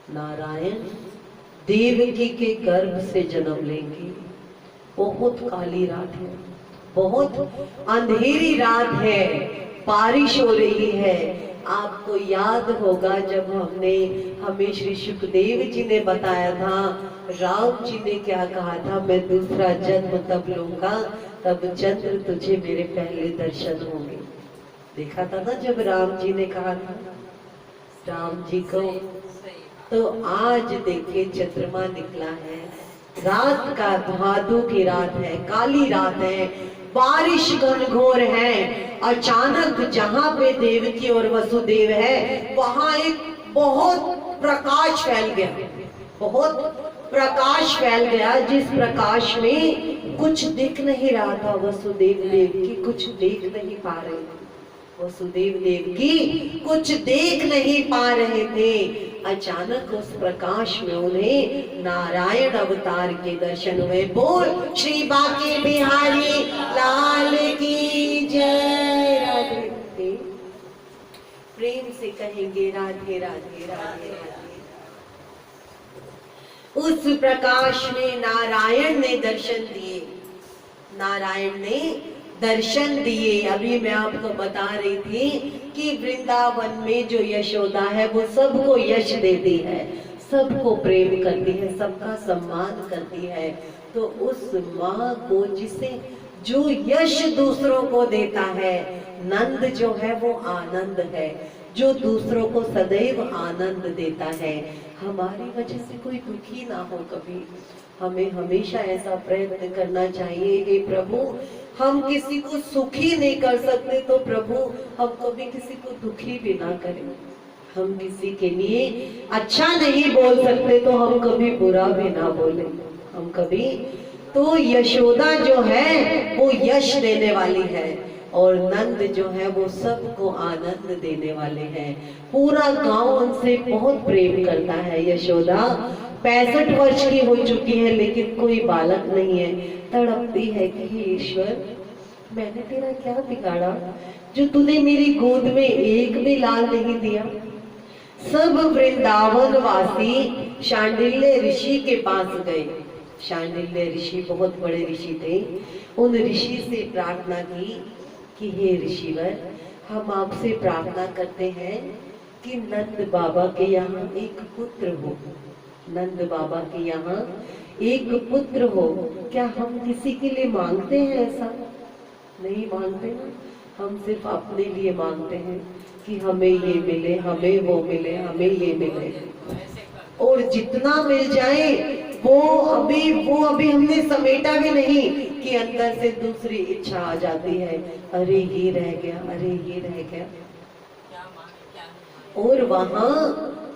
[SPEAKER 2] नारायण देवकी के गर्भ से जन्म लेंगे। बहुत काली रात है, बहुत अंधेरी रात है, बारिश हो रही है। आपको याद होगा जब हमें श्री सुखदेव जी ने बताया था, राम जी ने क्या कहा था, मैं दूसरा जन्म तब लूंगा तब चंद्र तुझे मेरे पहले दर्शन होंगे। देखा था ना जब राम जी ने कहा था, राम जी को। तो आज देखिए चंद्रमा निकला है, रात का भादों की रात है, काली रात है, बारिश घनघोर है। अचानक जहां पे देवकी और वसुदेव है वहां एक बहुत प्रकाश फैल गया, बहुत प्रकाश फैल गया, जिस प्रकाश में कुछ दिख नहीं रहा था। वसुदेव देवकी कुछ देख नहीं पा रहे थे, वसुदेव देवकी कुछ देख नहीं पा रहे थे। अचानक उस प्रकाश में उन्हें नारायण अवतार के दर्शन हुए। बोल श्री बांके बिहारी लाल की जय। राधे राधे, प्रेम से कहेंगे राधे राधे राधे राधे। उस प्रकाश में नारायण ने दर्शन दिए, नारायण ने दर्शन दिए। अभी मैं आपको बता रही थी कि वृंदावन में जो यशोदा है वो सबको यश देती है, सबको प्रेम करती है, सबका सम्मान करती है। तो उस माँ को जिसे जो यश दूसरों को देता है, नंद जो है वो आनंद है, जो दूसरों को सदैव आनंद देता है। हमारी वजह से कोई दुखी ना हो कभी, हमें हमेशा ऐसा प्रयत्न करना चाहिए कि प्रभु हम किसी को सुखी नहीं कर सकते तो प्रभु हम कभी किसी को दुखी भी ना करें। हम किसी के लिए अच्छा नहीं बोल सकते तो हम कभी बुरा भी ना बोले, हम कभी। तो यशोदा जो है वो यश देने वाली है और नंद जो है वो सबको आनंद देने वाले हैं। पूरा गांव उनसे बहुत प्रेम करता है। यशोदा 65 वर्ष की हो चुकी है लेकिन कोई बालक नहीं है। तड़पती है कि हे ईश्वर, मैंने तेरा क्या बिगाड़ा जो तूने मेरी गोद में एक भी लाल नहीं दिया। सब वृंदावन वासी शांडिल्य ऋषि के पास गए। शांडिल्य ऋषि बहुत बड़े ऋषि थे। उन ऋषि से प्रार्थना की कि हे ऋषिवर, हम आपसे प्रार्थना करते हैं कि नंद बाबा के यहाँ एक पुत्र हो, नंद बाबा के यहाँ एक पुत्र हो। क्या हम किसी के लिए मांगते हैं? ऐसा नहीं मांगते ना, हम सिर्फ अपने लिए मांगते हैं कि हमें ये मिले, हमें वो मिले, हमें ये मिले। और जितना मिल जाए वो अभी हमने समेटा भी नहीं कि अंदर से दूसरी इच्छा आ जाती है, अरे ये रह गया, अरे ये रह गया। और वहां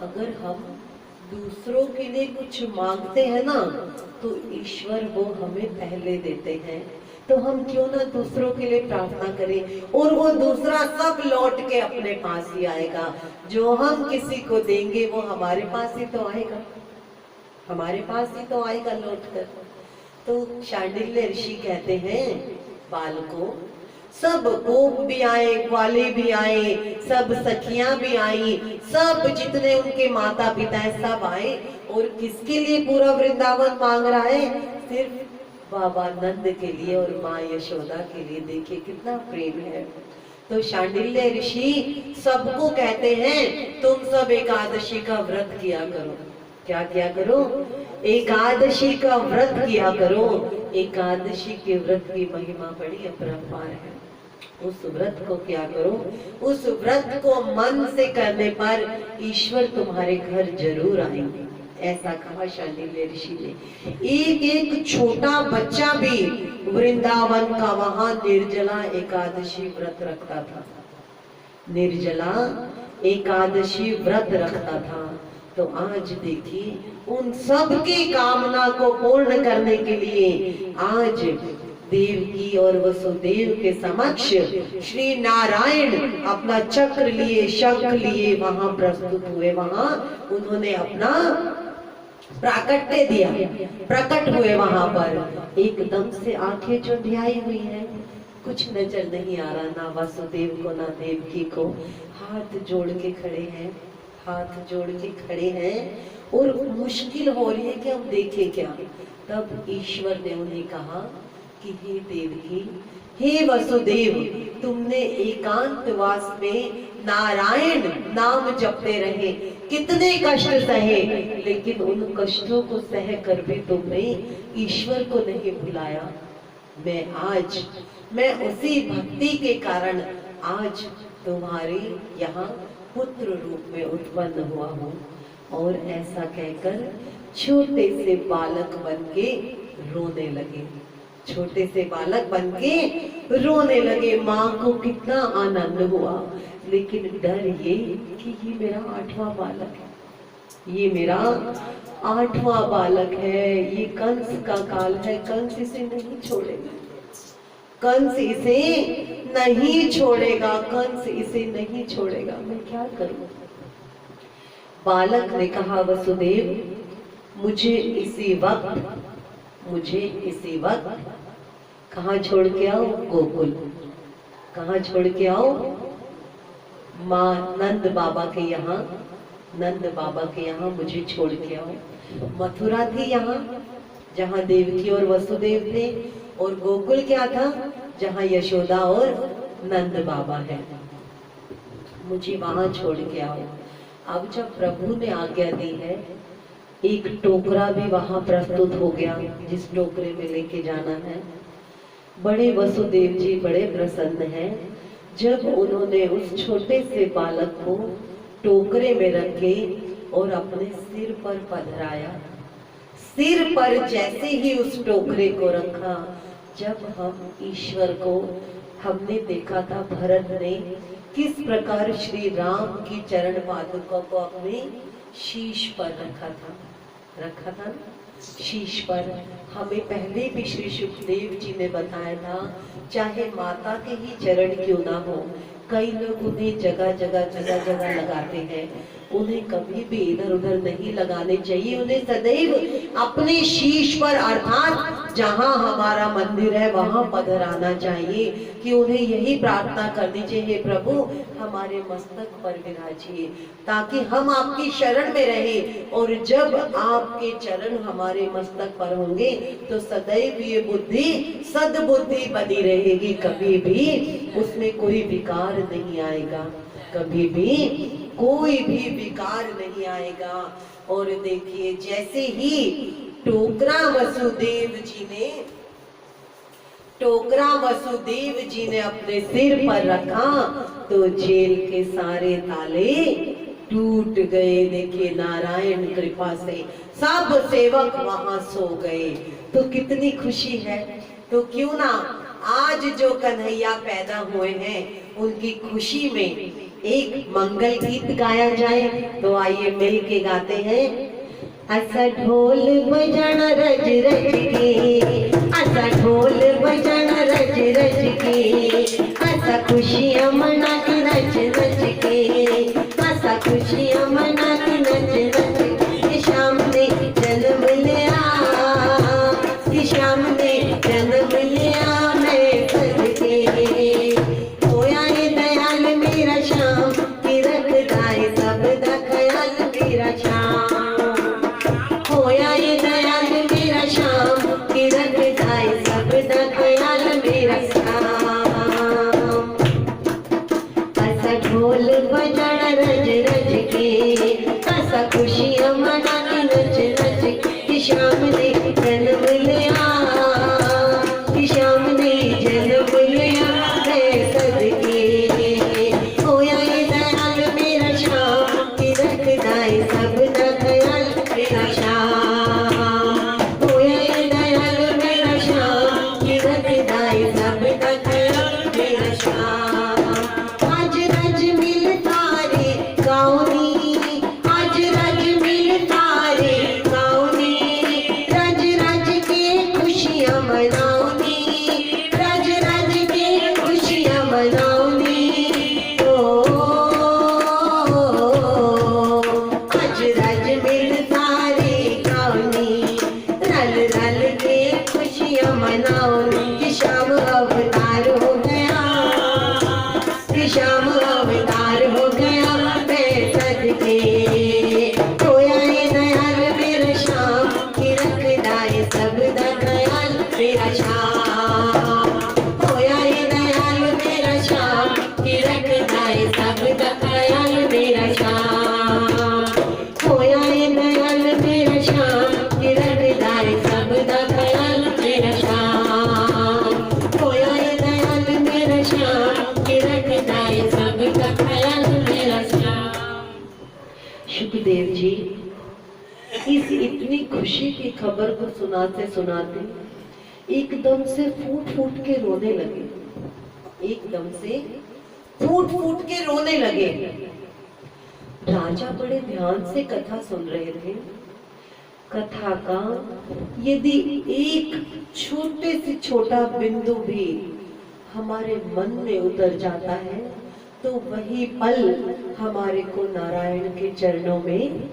[SPEAKER 2] अगर हम दूसरों के लिए कुछ मांगते हैं ना तो ईश्वर वो हमें पहले देते हैं। तो हम क्यों ना दूसरों के लिए प्रार्थना करें और वो दूसरा सब लौट के अपने पास ही आएगा। जो हम किसी को देंगे वो हमारे पास ही तो आएगा, हमारे पास ही तो आएगा लौट कर। तो शांडिल्य ऋषि कहते हैं बालकों, सब गोप भी आए, ग्वाले भी आए, सब सखियां भी आई, सब जितने उनके माता पिता है सब आए। और किसके लिए पूरा वृंदावन मांग रहा है? सिर्फ बाबा नंद के लिए और माँ यशोदा के लिए। देखिए कितना प्रेम है। तो शांडिल्य ऋषि सबको कहते हैं तुम सब एकादशी का व्रत किया करो। क्या किया करो? एकादशी का व्रत किया करो। एकादशी के व्रत की महिमा बड़ी अपरंपार है। उस व्रत को क्या करो? उस व्रत को मन से करने पर ईश्वर तुम्हारे घर जरूर आएंगे। ऐसा कहा शांडिल्य ऋषि ने। एक एक छोटा बच्चा भी वृंदावन का वहां निर्जला एकादशी व्रत रखता था, निर्जला एकादशी व्रत रखता था। तो आज देखिए उन सब की कामना को पूर्ण करने के लिए आज देवकी और वसुदेव के समक्ष श्री नारायण अपना चक्र लिए, शंख लिए वहां प्रस्तुत हुए। वहां उन्होंने अपना प्राकट्य दिया, प्रकट हुए वहां पर। एकदम से आंखें चुंधियाई हुई हैं, कुछ नजर नहीं आ रहा, ना वसुदेव को ना देवकी को। हाथ जोड़ के खड़े हैं, हाथ जोड़ के खड़े हैं और मुश्किल हो रही है कि हम देखें क्या। तब ईश्वर ने उन्हें कहा कि हे देवकी, हे वसुदेव, तुमने एकांतवास में नारायण नाम जपते रहे, कितने कष्ट सहे, लेकिन उन कष्टों को सह कर भी तुमने ईश्वर को नहीं भुलाया। मैं उसी भक्ति के कारण आज तुम्हारे यहाँ पुत्र रूप में उत्पन्न हुआ हूँ। और ऐसा कहकर छोटे से बालक बन के रोने लगे। छोटे से बालक बन के रोने लगे। माँ को कितना आनंद हुआ, लेकिन डर ये कि ये मेरा 8वां बालक है, ये मेरा 8वां बालक है, ये कंस का काल है, कंस इसे नहीं छोड़ेगा, कंस इसे नहीं छोड़ेगा, कंस इसे नहीं छोड़ेगा, मैं क्या करूं। बालक ने कहा, वसुदेव मुझे इसी वक्त कहाँ छोड़ के आओ, गोकुल। कहाँ छोड़ के आओ, माँ नंद बाबा के यहाँ, नंद बाबा के यहाँ मुझे छोड़ के आओ। मथुरा थी यहाँ जहाँ देवकी और वसुदेव थे, और गोकुल क्या था, जहाँ यशोदा और नंद बाबा है, मुझे वहां छोड़ के आओ। अब जब प्रभु ने आज्ञा दी है, एक टोकरा भी वहां प्रस्तुत हो गया जिस टोकरे में लेके जाना है। बड़े वसुदेव जी बड़े प्रसन्न हैं। जब उन्होंने उस छोटे से बालक को टोकरे में रखे और अपने सिर पर पधराया, सिर पर जैसे ही उस टोकरे को रखा, जब हम ईश्वर को हमने देखा था, भरत ने किस प्रकार श्री राम की चरण पादुका को अपने शीश पर रखा था शीश पर। हमें पहले भी श्री सुखदेव जी ने बताया था, चाहे माता के ही चरण क्यों ना हो, कई लोग उन्हें जगह जगह लगाते हैं, उन्हें कभी भी इधर उधर नहीं लगाने चाहिए। उन्हें सदैव अपने शीश पर, अर्थात जहाँ हमारा मंदिर है वहां पधराना चाहिए, कि उन्हें यही प्रार्थना करनी चाहिए, प्रभु हमारे मस्तक पर विराजिए, ताकि हम आपकी शरण में रहे। और जब आपके चरण हमारे मस्तक पर होंगे तो सदैव ये बुद्धि सद्बुद्धि बनी रहेगी, कभी भी उसमें कोई विकार नहीं आएगा, कभी भी कोई भी विकार नहीं आएगा। और देखिए, जैसे ही टोकरा वसुदेव जी ने अपने सिर पर रखा तो जेल के सारे ताले टूट गए। देखिए, नारायण कृपा से सब सेवक वहां सो गए। तो कितनी खुशी है। तो क्यों ना आज जो कन्हैया पैदा हुए हैं उनकी खुशी में एक मंगल गीत गाया जाए। तो आइए मिल के गाते हैं। असा ढोल बजाना रज रज के, असा ढोल बजाना रज रज के, असा खुशियां मना के नच नच के, असा खुशियां मना के नच नच के। शाम ने जन्म लिया, कि शाम ने जन्म लिया मैं सदके, होया ये दयाल मेरा श्याम, कि रखदा है सब दा ख्याल मेरा श्याम, होया ये दयाल मेरा श्याम, कि रखदा है सब दा ख्याल मेरा श्याम। ऐसा ढोल बजाना रज रज के, ऐसा खुशियां मना के नच नच के। शाम ने जन्म लिया, कि शाम ने जन्म लिया मैं सदके, होया ये दयाल मेरा श्याम, कि रखदा है सब दा ख्याल मेरा श्याम, होया ये दयाल मेरा श्याम, कि रखदा है सब दा ख्याल मेरा श्याम। आज रज मिल तारे गाँवनी, आज रज मिल तारे गाँवनी, रज रज के खुशियां मनाऊनी, रज रज के खुशियां मनाऊनी। आज रज मिल तारे गाँवनी, रल रल के खुशियां मनाऊनी। कि शाम अवतार हो गया, कि शाम अवतार हो गया मैं सदके, होया ये दयाल मेरा श्याम, कि रखदा है सब दा ख्याल मेरा श्याम, होया ये दयाल मेरा श्याम, कि रखदा है सब दा ख्याल मेरा श्याम, होया ये दयाल मेरा श्याम, कि रखदा है सब दा ख्याल मेरा श्याम, होया ये खुशी की खबर को सुनाते सुनाते एकदम से फूट फूट के रोने लगे, एकदम से फूट फूट के रोने लगे। राजा बड़े ध्यान से कथा सुन रहे थे। कथा का यदि एक छोटे से छोटा बिंदु भी हमारे मन में उतर जाता है तो वही पल हमारे को नारायण के चरणों में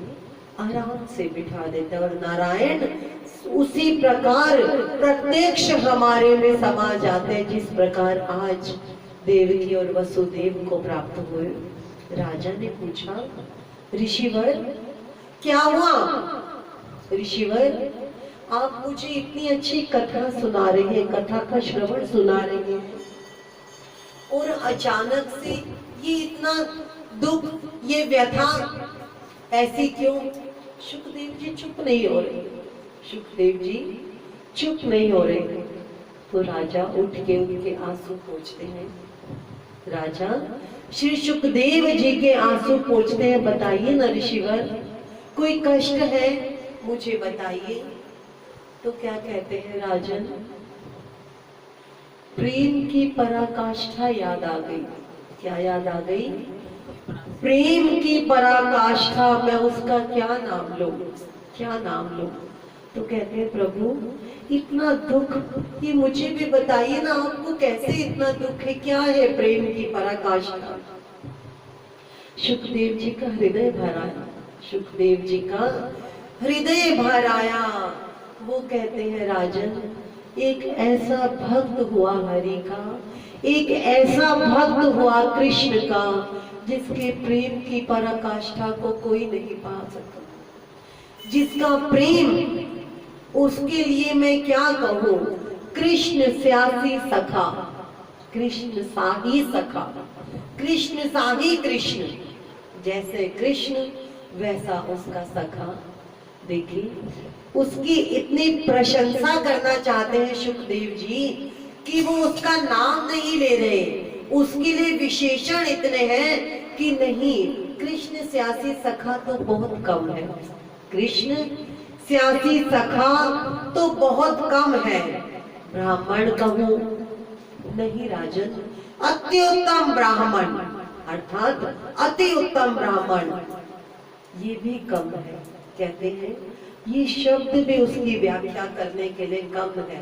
[SPEAKER 2] आराम से बिठा देता है, और नारायण उसी प्रकार प्रत्यक्ष हमारे में समा जाते हैं जिस प्रकार आज देवकी और वसुदेव को प्राप्त हुए। राजा ने पूछा, ऋषिवर क्या हुआ? ऋषिवर आप मुझे इतनी अच्छी कथा सुना रहे हैं, कथा का श्रवण सुना रहे हैं, और अचानक से ये इतना दुख, ये व्यथा ऐसी क्यों? सुखदेव जी चुप नहीं हो रहे, सुखदेव जी चुप नहीं हो रहे। तो राजा उठ के उनके आंसू पोंछते हैं। राजा श्री सुखदेव जी के आंसू पोंछते हैं। बताइए ना ऋषिवर, कोई कष्ट है मुझे बताइए। तो क्या कहते हैं राजन? प्रेम की पराकाष्ठा याद आ गई। क्या याद आ गई? प्रेम की पराकाष्ठा। मैं उसका क्या नाम लूं, क्या नाम लूं? तो कहते हैं प्रभु इतना दुख, ये मुझे भी बताइए ना, आपको कैसे इतना दुख है, क्या है प्रेम की पराकाष्ठा? सुखदेव जी का हृदय भर आया, सुखदेव जी का हृदय भर आया। वो कहते हैं राजन, एक ऐसा भक्त हुआ हरि का, एक ऐसा भक्त हुआ कृष्ण का, जिसके प्रेम की पराकाष्ठा को कोई नहीं पा सकता, जिसका प्रेम, उसके लिए मैं क्या कहूं? कृष्ण स्यासी सखा, कृष्ण साही सखा, कृष्ण साही कृष्ण। जैसे कृष्ण वैसा उसका सखा। देखिए उसकी इतनी प्रशंसा करना चाहते हैं सुखदेव जी कि वो उसका नाम नहीं ले रहे, उसके लिए विशेषण इतने हैं कि नहीं, कृष्ण स्यासी सखा तो बहुत कम है, कृष्ण स्यासी सखा तो बहुत कम है। ब्राह्मण कहूं? नहीं राजन, अति उत्तम ब्राह्मण, अर्थात अति उत्तम ब्राह्मण, ये भी कम है। कहते हैं ये शब्द भी उसकी व्याख्या करने के लिए कम है।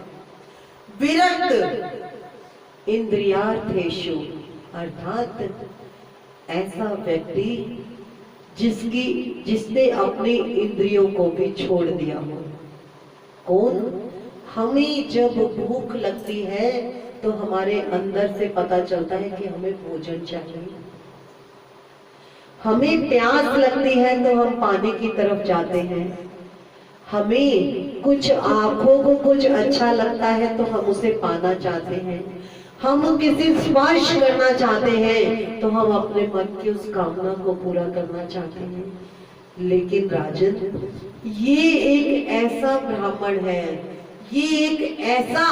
[SPEAKER 2] विरक्त इंद्रियार्थेषु, अर्थात ऐसा व्यक्ति जिसने अपनी इंद्रियों को भी छोड़ दिया हो। कौन? हमें जब भूख लगती है तो हमारे अंदर से पता चलता है कि हमें भोजन चाहिए, हमें प्यास लगती है तो हम पानी की तरफ जाते हैं, हमें कुछ आंखों को कुछ अच्छा लगता है तो हम उसे पाना चाहते हैं, हम किसी स्पर्श करना चाहते हैं तो हम अपने मन की उस कामना को पूरा करना चाहते हैं। लेकिन राजन, ये एक ऐसा ब्राह्मण है, ये एक ऐसा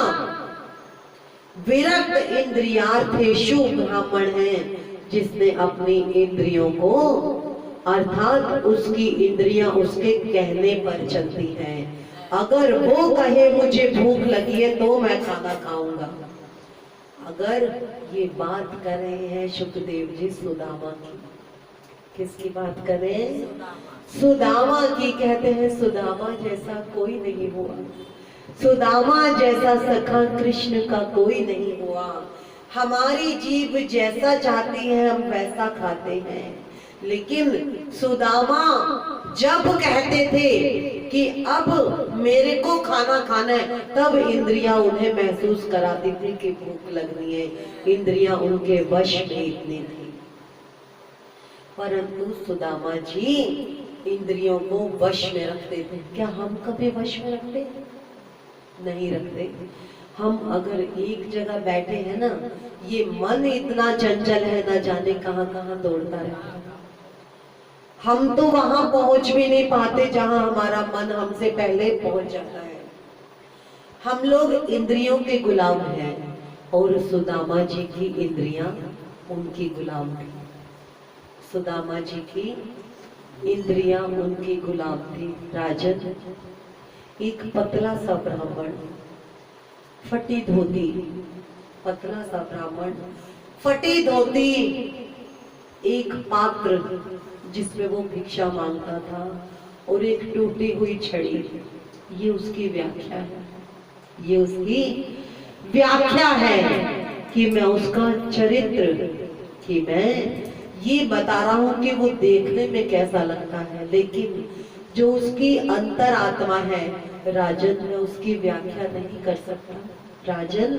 [SPEAKER 2] विरक्त इंद्रियार्थेषु ब्राह्मण है जिसने अपनी इंद्रियों को, अर्थात उसकी इंद्रियां उसके कहने पर चलती हैं। अगर वो कहे मुझे भूख लगी है तो मैं खाना खाऊंगा। अगर ये बात कर रहे हैं सुखदेव जी सुदामा की, किसकी बात कर रहे हैं? सुदामा की। कहते हैं सुदामा जैसा कोई नहीं हुआ, सुदामा जैसा सखा कृष्ण का कोई नहीं हुआ। हमारी जीभ जैसा चाहती है हम वैसा खाते हैं, लेकिन सुदामा जब कहते थे कि अब मेरे को खाना खाना है, तब इंद्रियां उन्हें महसूस कराती थी कि भूख लगनी है, इंद्रियां उनके वश में इतनी थी। परंतु सुदामा जी इंद्रियों को वश में रखते थे। क्या हम कभी वश में रखते? नहीं रखते। हम अगर एक जगह बैठे हैं ना, ये मन इतना चंचल है, ना जाने कहां कहां दौड़ता रहता है। हम तो वहां पहुंच भी नहीं पाते जहां हमारा मन हमसे पहले पहुंच जाता है। हम लोग इंद्रियों के गुलाम हैं, और सुदामा जी की इंद्रियां उनकी गुलाम थी। सुदामा जी की इंद्रियां उनकी गुलाम थी। राजन, एक पतला सा ब्राह्मण, फटी धोती, पतला सा ब्राह्मण, फटी धोती, एक पात्र जिसमें वो भिक्षा मांगता था और एक टूटी हुई छड़ी। ये उसकी व्याख्या है, ये उसकी व्याख्या है कि मैं उसका चरित्र, कि मैं ये बता रहा हूं कि वो देखने में कैसा लगता है, लेकिन जो उसकी अंतर आत्मा है राजन, मैं उसकी व्याख्या नहीं कर सकता। राजन,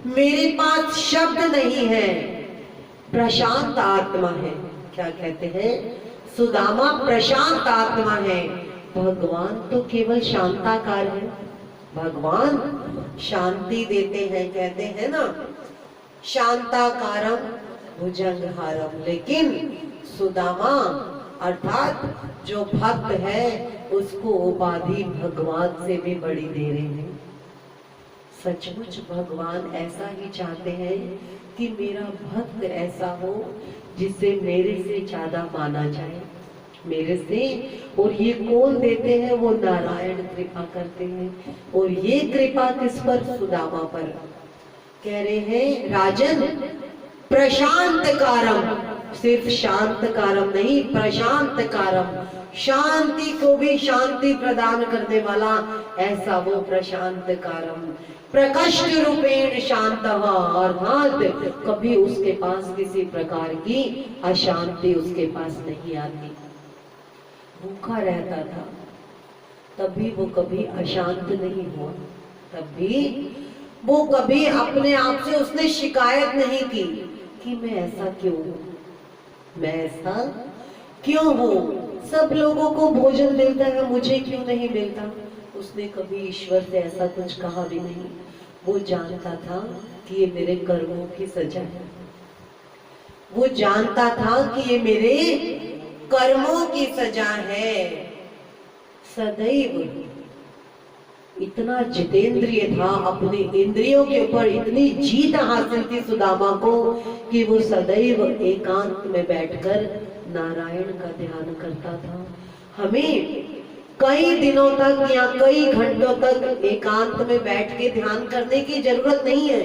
[SPEAKER 2] मेरे पास शब्द नहीं है, प्रशांत आत्मा है। क्या कहते हैं सुदामा? प्रशांत आत्मा है। भगवान तो केवल शांताकार है, भगवान शांति देते हैं, कहते हैं ना शांताकारम भुजंगहारम। लेकिन सुदामा अर्थात जो भक्त है उसको उपाधि भगवान से भी बड़ी दे रहे हैं। सचमुच भगवान ऐसा ही चाहते हैं कि मेरा भक्त ऐसा हो जिसे मेरे से ज्यादा माना जाए, मेरे से। और ये कौन देते हैं? वो नारायण कृपा करते हैं। और ये कृपा किस पर? सुदामा पर। कह रहे हैं राजन, प्रशांत कारम, सिर्फ शांत कारम नहीं, प्रशांत कारम, शांति को भी शांति प्रदान करने वाला ऐसा वो प्रशांत कारम। प्रकष्ट रूपेण शांत, अर्थात कभी उसके पास किसी प्रकार की अशांति उसके पास नहीं आती। भूखा रहता था तभी वो कभी अशांत नहीं हुआ, तभी वो कभी अपने आप से उसने शिकायत नहीं की कि मैं ऐसा क्यों हूं, मैं ऐसा क्यों हूं, सब लोगों को भोजन मिलता है मुझे क्यों नहीं मिलता। उसने कभी ईश्वर से ऐसा कुछ कहा भी नहीं। वो जानता था कि ये मेरे कर्मों की सजा है, वो जानता था कि ये मेरे कर्मों की सजा है। सदैव इतना जितेंद्रिय था, अपनी इंद्रियों के ऊपर इतनी जीत हासिल थी सुदामा को कि वो सदैव एकांत में बैठकर नारायण का ध्यान करता था। हमें कई दिनों तक या कई घंटों तक एकांत में बैठ के ध्यान करने की जरूरत नहीं है।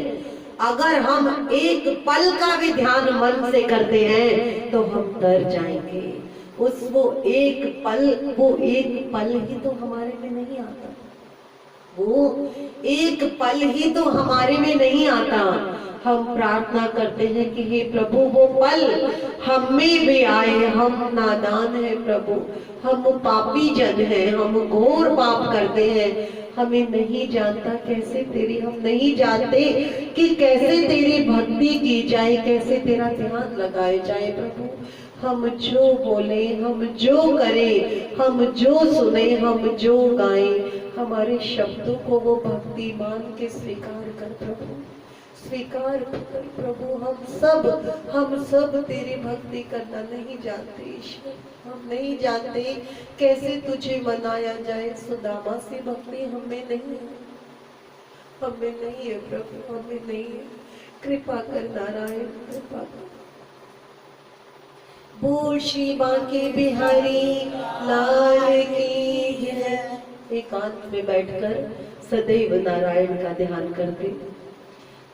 [SPEAKER 2] अगर हम एक पल का भी ध्यान मन से करते हैं तो हम तर जाएंगे। वो एक पल ही तो हमारे में नहीं आता, वो एक पल ही तो हमारे में नहीं आता। हम प्रार्थना करते हैं कि हे प्रभु वो पल हम में भी आए, हम नादान है प्रभु, हम पापी जन हैं, हम घोर पाप करते हैं, हमें नहीं जानता कैसे तेरी, हम नहीं जानते कि कैसे तेरी भक्ति की जाए, कैसे तेरा ध्यान लगाए जाए प्रभु। हम जो बोले, हम जो करें, हम जो सुने, हम जो गाएं, हमारे शब्दों को वो भक्ति मान के स्वीकार कर प्रभु, स्वीकार कर प्रभु। हम सब तेरी भक्ति करना नहीं जानते ईश्वर, हम नहीं जानते कैसे तुझे मनाया जाए। सुदामा से भक्ति हमें नहीं है, हमें नहीं है प्रभु, हमें नहीं है। कृपा कर नारायण, कृपा कर। बोल श्री बांके बिहारी लाल की जय। एकांत में बैठकर सदैव नारायण का ध्यान करते।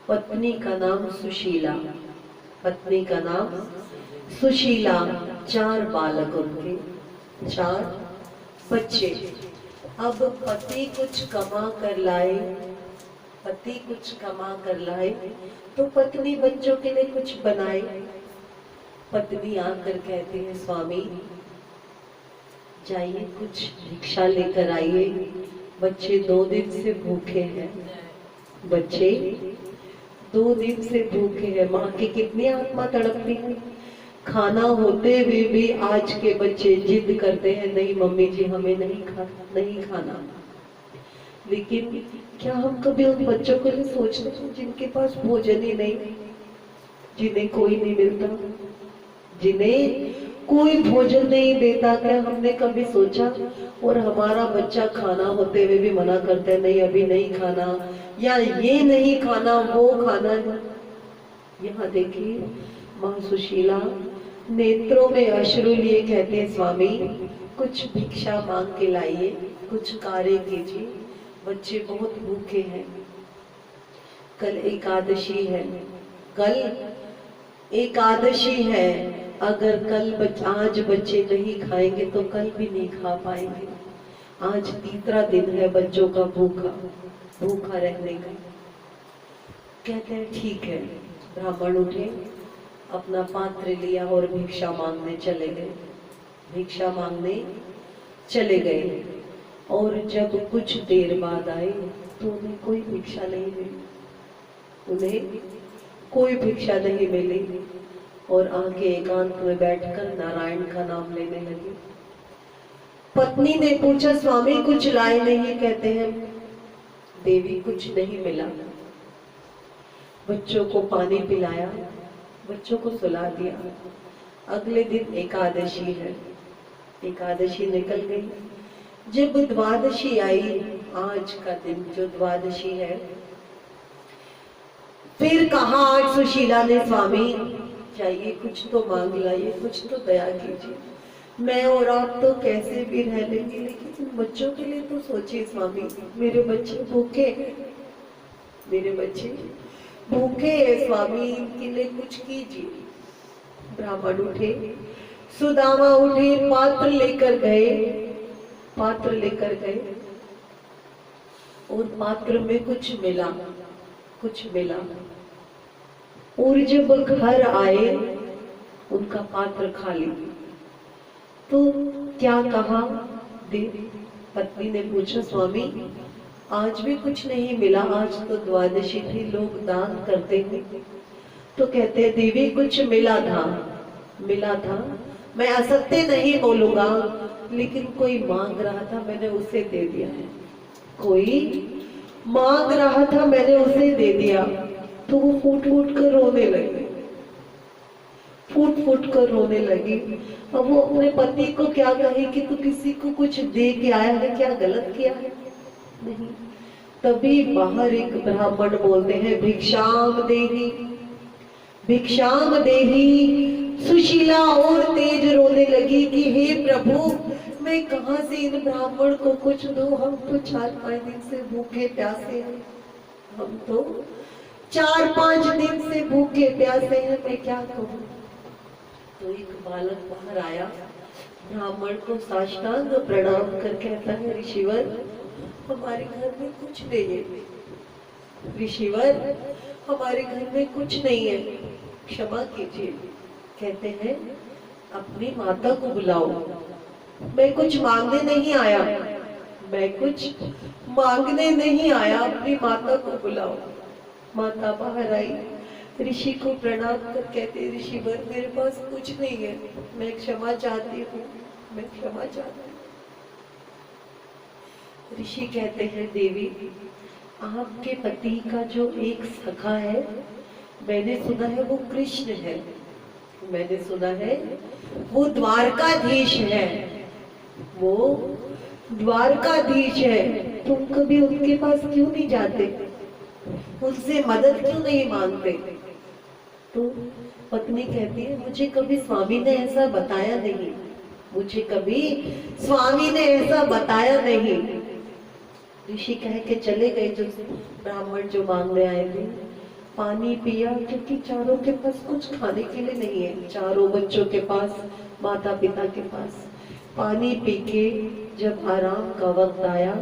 [SPEAKER 2] पत्नी का नाम सुशीला, पत्नी का नाम सुशीला, 4 बालक उनके, 4 बच्चे। अब पति कुछ कमा कर लाए, पति कुछ कमा कर लाए तो पत्नी बच्चों के लिए कुछ बनाए। पत्नी आकर कहती है स्वामी जाइए कुछ भिक्षा लेकर आइए, बच्चे 2 दिन से भूखे हैं, बच्चे 2 दिन से भूखे हैं। माँ की कितनी आत्मा तड़पती है। खाना होते हुए भी आज के बच्चे जिद करते हैं नहीं मम्मी जी हमें नहीं खाना। लेकिन क्या हम कभी उन बच्चों के लिए सोचते हैं जिनके पास भोजन ही नहीं, जिन्हें कोई नहीं मिलता, जिन्हें कोई भोजन नहीं देता? क्या हमने कभी सोचा? और हमारा बच्चा खाना होते हुए भी मना करता है नहीं अभी नहीं खाना, या ये नहीं खाना वो खाना। यहाँ देखिए माँ सुशीला नेत्रों में अश्रु लिए कहते हैं स्वामी कुछ भिक्षा मांग के लाइए, कुछ कार्य कीजिए, बच्चे बहुत भूखे हैं। कल एकादशी है, कल एकादशी है। अगर आज बच्चे नहीं खाएंगे तो कल भी नहीं खा पाएंगे। आज तीसरा दिन है बच्चों का भूखा रहने का। कहते हैं ठीक है। ब्राह्मण उठे, अपना पात्र लिया और भिक्षा मांगने चले गए। भिक्षा मांगने चले गए और जब कुछ देर बाद आए तो उन्हें कोई भिक्षा नहीं मिली, उन्हें कोई भिक्षा नहीं मिली और आके एकांत में बैठकर नारायण का नाम लेने लगे। पत्नी ने पूछा, स्वामी कुछ लाए नहीं? कहते हैं देवी कुछ नहीं मिला। बच्चों को पानी पिलाया, बच्चों को सुला दिया। अगले दिन एकादशी है, एकादशी निकल गई। जब द्वादशी आई, आज का दिन जो द्वादशी है, फिर कहा आज सुशीला ने, स्वामी चाहिए कुछ तो मांग लाइए, कुछ तो दया कीजिए। मैं और आप तो कैसे भी रह लेंगे, लेकिन बच्चों के लिए तो सोचिए स्वामी, मेरे बच्चे भूखे, मेरे बच्चे भूखे हैं स्वामी, इनके लिए कुछ कीजिए। ब्राह्मण उठे, सुदामा उठे, पात्र लेकर गए, पात्र लेकर गए और पात्र में कुछ मिला, कुछ मिला। और जब घर आए उनका पात्र खाली। तो क्या कहा? पत्नी ने पूछा, स्वामी आज भी कुछ नहीं मिला, आज तो द्वादशी थी, लोग दान करते हैं। तो कहते हैं देवी कुछ मिला था, मिला था, मैं असत्य नहीं बोलूंगा, लेकिन कोई मांग रहा था मैंने उसे दे दिया है, कोई मांग रहा था मैंने उसे दे दिया। तो वो फूट फूट कर रोने लगी, फूट फूट कर रोने लगी। अब वो अपने पति को क्या कहे कि तू किसी को कुछ दे के आया है, क्या गलत किया है? नहीं। तभी बाहर एक ब्राह्मण बोलते हैं, भिक्षाम देही, भिक्षाम देही। सुशीला और तेज रोने लगी कि हे प्रभु, मैं कहां से इन ब्राह्मण को कुछ दूं, हम तो 4-5 दिन से भूखे प्यासे हैं, हम तो 4-5 दिन से भूखे प्यासे हैं, मैं क्या कहूँ? तो एक बालक बाहर आया, ब्राह्मण को साष्टांग प्रणाम कर कहता है, ऋषिवर हमारे घर में कुछ नहीं है, ऋषिवर हमारे घर में कुछ नहीं है, क्षमा कीजिए। कहते हैं अपनी माता को बुलाओ, मैं कुछ मांगने नहीं आया, मैं कुछ मांगने नहीं आया, अपनी माता को बुलाओ। माता बाहर आई, ऋषि को प्रणाम कर कहते, ऋषिवर मेरे पास कुछ नहीं है, मैं क्षमा चाहती हूँ, मैं क्षमा चाहती हूँ। ऋषि कहते हैं, देवी आपके पति का जो एक सखा है, मैंने सुना है वो कृष्ण है, मैंने सुना है वो द्वारकाधीश है, वो द्वारकाधीश है, तुम कभी उनके पास क्यों नहीं जाते, उनसे मदद क्यों नहीं मांगते? तो पत्नी कहती है, मुझे कभी स्वामी ने ऐसा बताया नहीं, मुझे कभी स्वामी ने ऐसा बताया नहीं। ऋषि कह के चले गए, जो ब्राह्मण जो मांगने आए थे, पानी पिया, क्योंकि चारों के पास कुछ खाने के लिए नहीं है, चारों बच्चों के पास, माता पिता के पास। पानी पी के जब आराम का वक्त आया,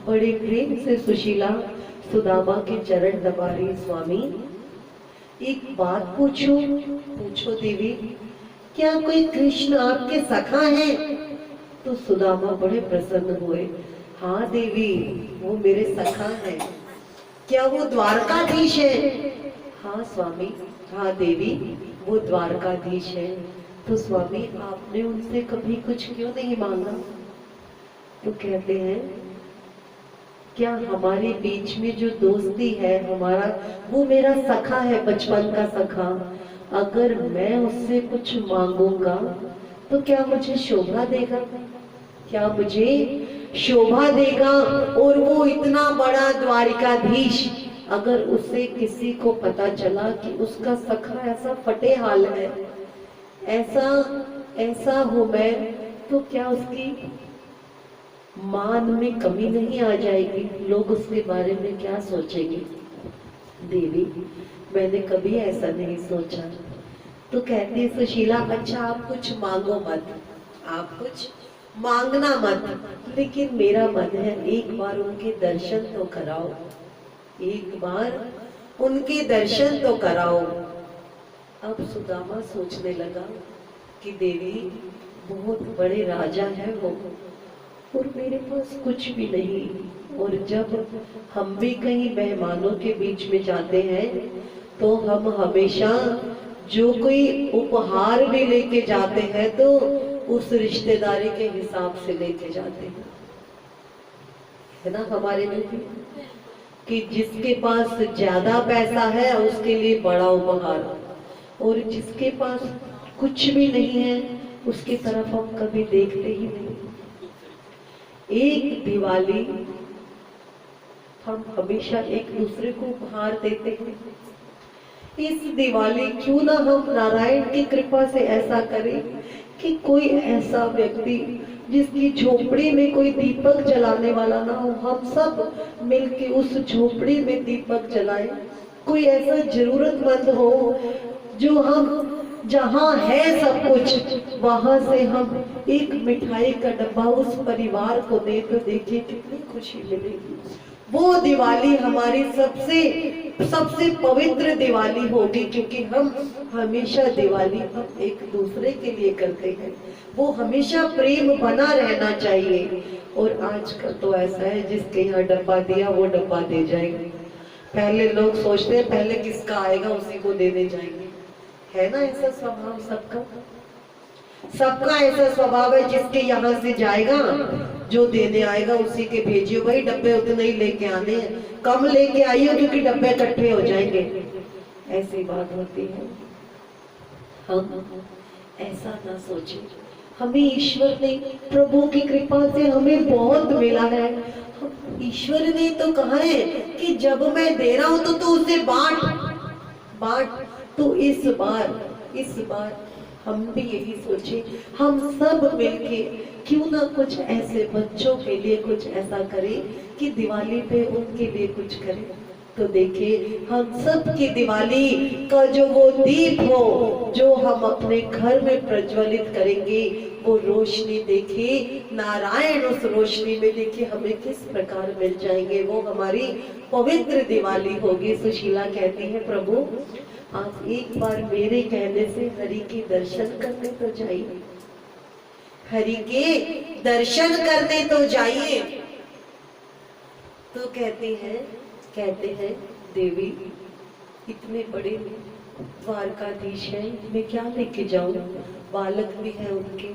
[SPEAKER 2] बड़े प्रेम से सुशीला सुदामा के चरण दबा रही, स्वामी एक बात पूछो? पूछो देवी, क्या कोई कृष्ण आपके सखा है? तो सुदामा बड़े प्रसन्न हुए, हाँ देवी वो मेरे सखा है। क्या वो द्वारकाधीश है? हाँ स्वामी, हाँ देवी वो द्वारकाधीश है। तो स्वामी आपने उनसे कभी कुछ क्यों नहीं मांगा? तो कहते हैं, क्या हमारे बीच में जो दोस्ती है हमारा, वो मेरा सखा है, बचपन का सखा, अगर मैं उससे कुछ मांगूंगा तो क्या मुझे शोभा देगा? क्या मुझे शोभा देगा? और वो इतना बड़ा द्वारिकाधीश, अगर उसे किसी को पता चला कि उसका सखा ऐसा फटे हाल है, ऐसा हो मैं, तो क्या उसकी मान में कमी नहीं आ जाएगी? लोग उसके बारे में क्या सोचेंगे? देवी, मैंने कभी ऐसा नहीं सोचा। तो कहती है सुशीला, अच्छा आप कुछ मांगो मत, आप कुछ मांगना मत, लेकिन मेरा मन है एक बार उनके दर्शन तो कराओ, एक बार उनके दर्शन तो कराओ। अब सुदामा सोचने लगा कि देवी बहुत बड़े राजा है वो, और मेरे पास कुछ भी नहीं, और जब हम भी कहीं मेहमानों के बीच में जाते हैं तो हम हमेशा जो कोई उपहार भी लेके जाते हैं तो उस रिश्तेदारी के हिसाब से लेके जाते हैं, है ना? हमारे में भी कि जिसके पास ज्यादा पैसा है उसके लिए बड़ा उपहार, और जिसके पास कुछ भी नहीं है उसकी तरफ हम कभी देखते ही नहीं। एक दिवाली हम हमेशा एक दूसरे को उपहार देते हैं। इस दिवाली क्यों ना हम नारायण की कृपा से ऐसा करें कि कोई ऐसा व्यक्ति जिसकी झोपड़ी में कोई दीपक जलाने वाला ना हो, हम सब मिलके उस झोपड़ी में दीपक जलाएं। कोई ऐसा जरूरतमंद हो जो हम जहाँ है सब कुछ वहां से हम एक मिठाई का डब्बा उस परिवार को दे तो देखिए कितनी खुशी मिलेगी। वो दिवाली हमारी सबसे सबसे पवित्र दिवाली होगी, क्योंकि हम हमेशा दिवाली हम एक दूसरे के लिए करते हैं। वो हमेशा प्रेम बना रहना चाहिए। और आजकल तो ऐसा है जिसके यहाँ डब्बा दिया वो डब्बा दे जाएंगे। पहले लोग सोचते हैं पहले किसका आएगा उसी को देने जाएंगे, है ना? ऐसा स्वभाव सबका, सबका ऐसा स्वभाव है। जिसके यहाँ से जाएगा जो देने आएगा उसी के भेजियो भाई, डब्बे उतने ही लेके आने हैं, कम लेके आइयो क्योंकि डब्बे इकट्ठे हो जाएंगे। ऐसी बात होती है। हम ऐसा ना सोचे, हमें ईश्वर ने प्रभु की कृपा से हमें बहुत मिला है। ईश्वर ने तो कहा है कि जब मैं दे रहा हूं तो उसे बांट बांट। तो इस बार हम भी यही सोचे, हम सब मिलके क्यों ना कुछ ऐसे बच्चों के लिए कुछ ऐसा करें कि दिवाली पे उनके लिए कुछ करें। तो देखिए हम सब की दिवाली का जो वो दीप हो जो हम अपने घर में प्रज्वलित करेंगे, वो रोशनी देखिए नारायण उस रोशनी में देखिए हमें किस प्रकार मिल जाएंगे। वो हमारी पवित्र दिवाली होगी। सुशीला कहती है प्रभु आप एक बार मेरे कहने से हरि के दर्शन करने तो जाइए, हरि के दर्शन करने तो जाइए। तो कहते हैं देवी इतने बड़े द्वारकाधीश है, मैं क्या लेके जाऊं? बालक भी है उनके,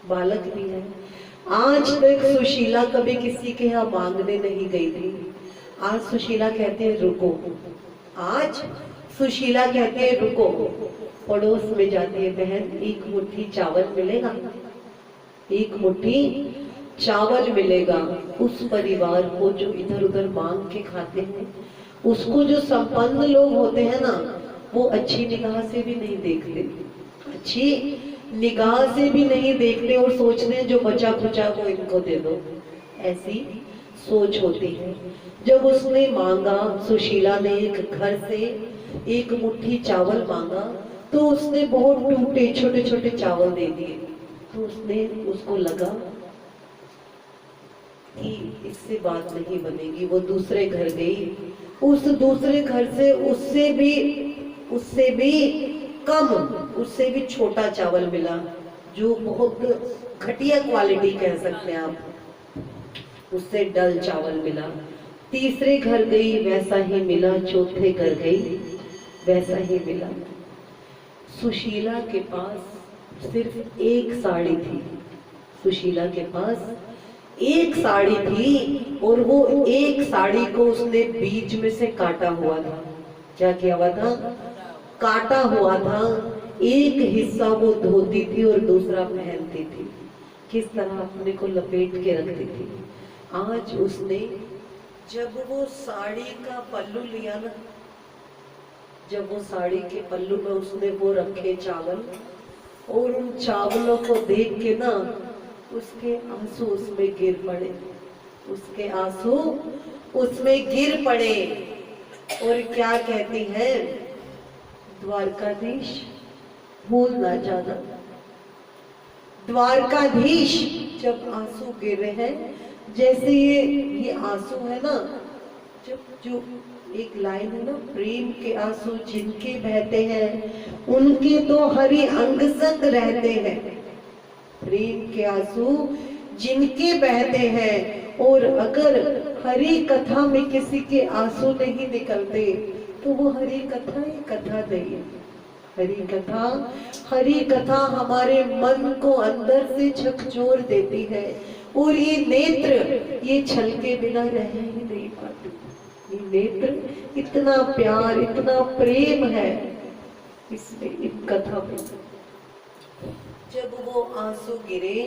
[SPEAKER 2] बालक भी है। आज तक सुशीला कभी किसी के यहाँ मांगने नहीं गई थी। आज सुशीला कहते हैं रुको, आज सुशीला कहते हैं रुको। पड़ोस में जाती है बहन, एक मुट्ठी चावल मिलेगा, एक मुट्ठी चावल मिलेगा। उस परिवार को जो इधर उधर मांग के खाते हैं, उसको जो संपन्न लोग होते हैं ना, वो अच्छी निगाह से भी नहीं देखते, अच्छी निगाह से भी नहीं देखते और सोचते हैं जो बचा खुचा वो इनको दे दो। ऐसी सोच होती है। जब उसने मांगा, सुशीला ने एक घर से एक मुट्ठी चावल मांगा तो उसने बहुत टूटे छोटे छोटे चावल दे दिए। तो उसको लगा कि इससे बात नहीं बनेगी। वो दूसरे घर गई, उस दूसरे घर से उससे भी कम, उससे भी छोटा चावल मिला जो बहुत घटिया क्वालिटी कह सकते हैं आप, उससे डल चावल मिला। तीसरे घर गई वैसा ही मिला, चौथे घर गई वैसा ही मिला। सुशीला के पास सिर्फ एक साड़ी थी, सुशीला के पास एक साड़ी थी और वो एक साड़ी को उसने बीच में से काटा हुआ था। क्या किया हुआ था? काटा हुआ था। एक हिस्सा वो धोती थी और दूसरा पहनती थी। किस तरह अपने को लपेट के रखती थी। आज उसने जब वो साड़ी का पल्लू लिया ना, जब वो साड़ी के पल्लू में उसने वो रखे चावल, और उन चावलों को देख के ना उसके आंसू उसमें गिर पड़े, उसके आंसू उसमें गिर पड़े। और क्या कहती है, द्वारकाधीश भूल ना जाना। द्वारकाधीश जब आंसू गिर रहे हैं, जैसे ये आंसू है ना, जब जो एक लाइन है ना, प्रेम के आंसू जिनके बहते हैं उनके तो हरि अंग संग रहते हैं। प्रेम के आंसू जिनके बहते हैं, और अगर हरि कथा में किसी के आंसू नहीं निकलते तो वो हरि कथा ही कथा नहीं है। हरि कथा हमारे मन को अंदर से झकझोर देती है, और ये नेत्र ये छल के बिना रह ही नहीं पाते। ये नेत्र इतना प्यार, इतना प्रेम है इसमें, इन कथा में। जब वो आंसू गिरे,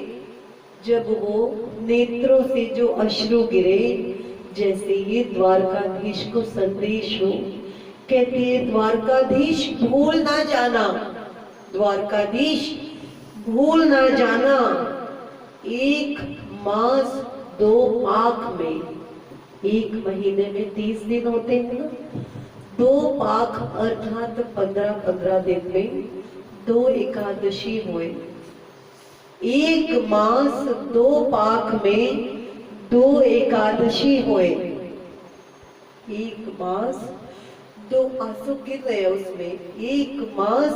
[SPEAKER 2] जब वो नेत्रों से जो अश्रु गिरे, जैसे ये द्वारकाधीश को संदेश हो, कहती है द्वारकाधीश भूल ना जाना, द्वारकाधीश भूल ना जाना। 1 मास 2 पाख में, 1 महीने में 30 दिन होते हैं ना, 2 पाख अर्थात 15-15 दिन में 2 एकादशी हुए। 1 मास 2 पाख में 2 एकादशी हुए। 1 मास 2 आंसू गिर रहे उसमें, 1 मास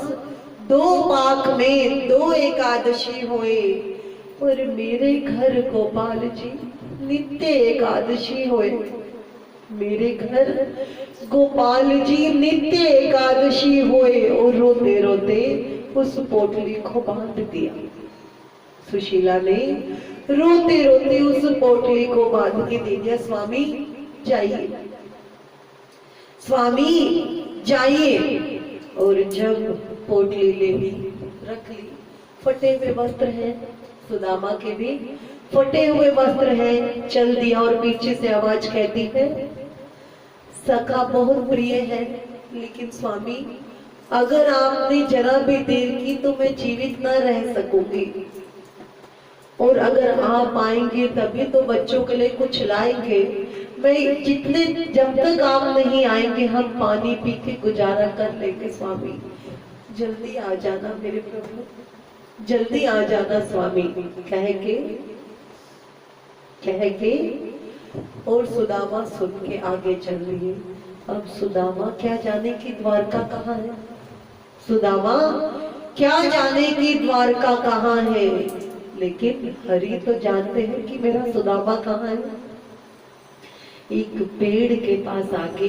[SPEAKER 2] 2 पाख में 2 एकादशी हुए। और मेरे घर गोपाल जी नित्य एकादशी हुए। मेरे घर गोपाल जी नित्य एकादशी हुए, और रोते रोते उस पोटली को बांध दिया। सुशीला ने रोते रोते उस पोटली को बांध के दे दिया, स्वामी जाइए, स्वामी जाइए। और जब पोटली ले ली, रख ली, फटे हुए वस्त्र हैं, सुदामा के भी फटे हुए वस्त्र हैं, चल दिया। और पीछे से आवाज कहती है, सखा बहुत प्रिय है, लेकिन स्वामी अगर आपने जरा भी देर की तो मैं जीवित न रह सकूंगी, और अगर आप आएंगे तभी तो बच्चों के लिए कुछ लाएंगे। मैं जब तक आप नहीं आएंगे हम पानी पी के गुजारा कर लेंगे। स्वामी जल्दी आ जाना मेरे प्रभु, जल्दी आ जाना स्वामी, कह के और सुदामा सुन के आगे चल रही है। अब सुदामा क्या जाने की द्वारका कहाँ है, सुदामा क्या जाने की द्वारका कहाँ है, लेकिन हरि तो जानते हैं कि मेरा सुदामा कहाँ है। एक पेड़ के पास आके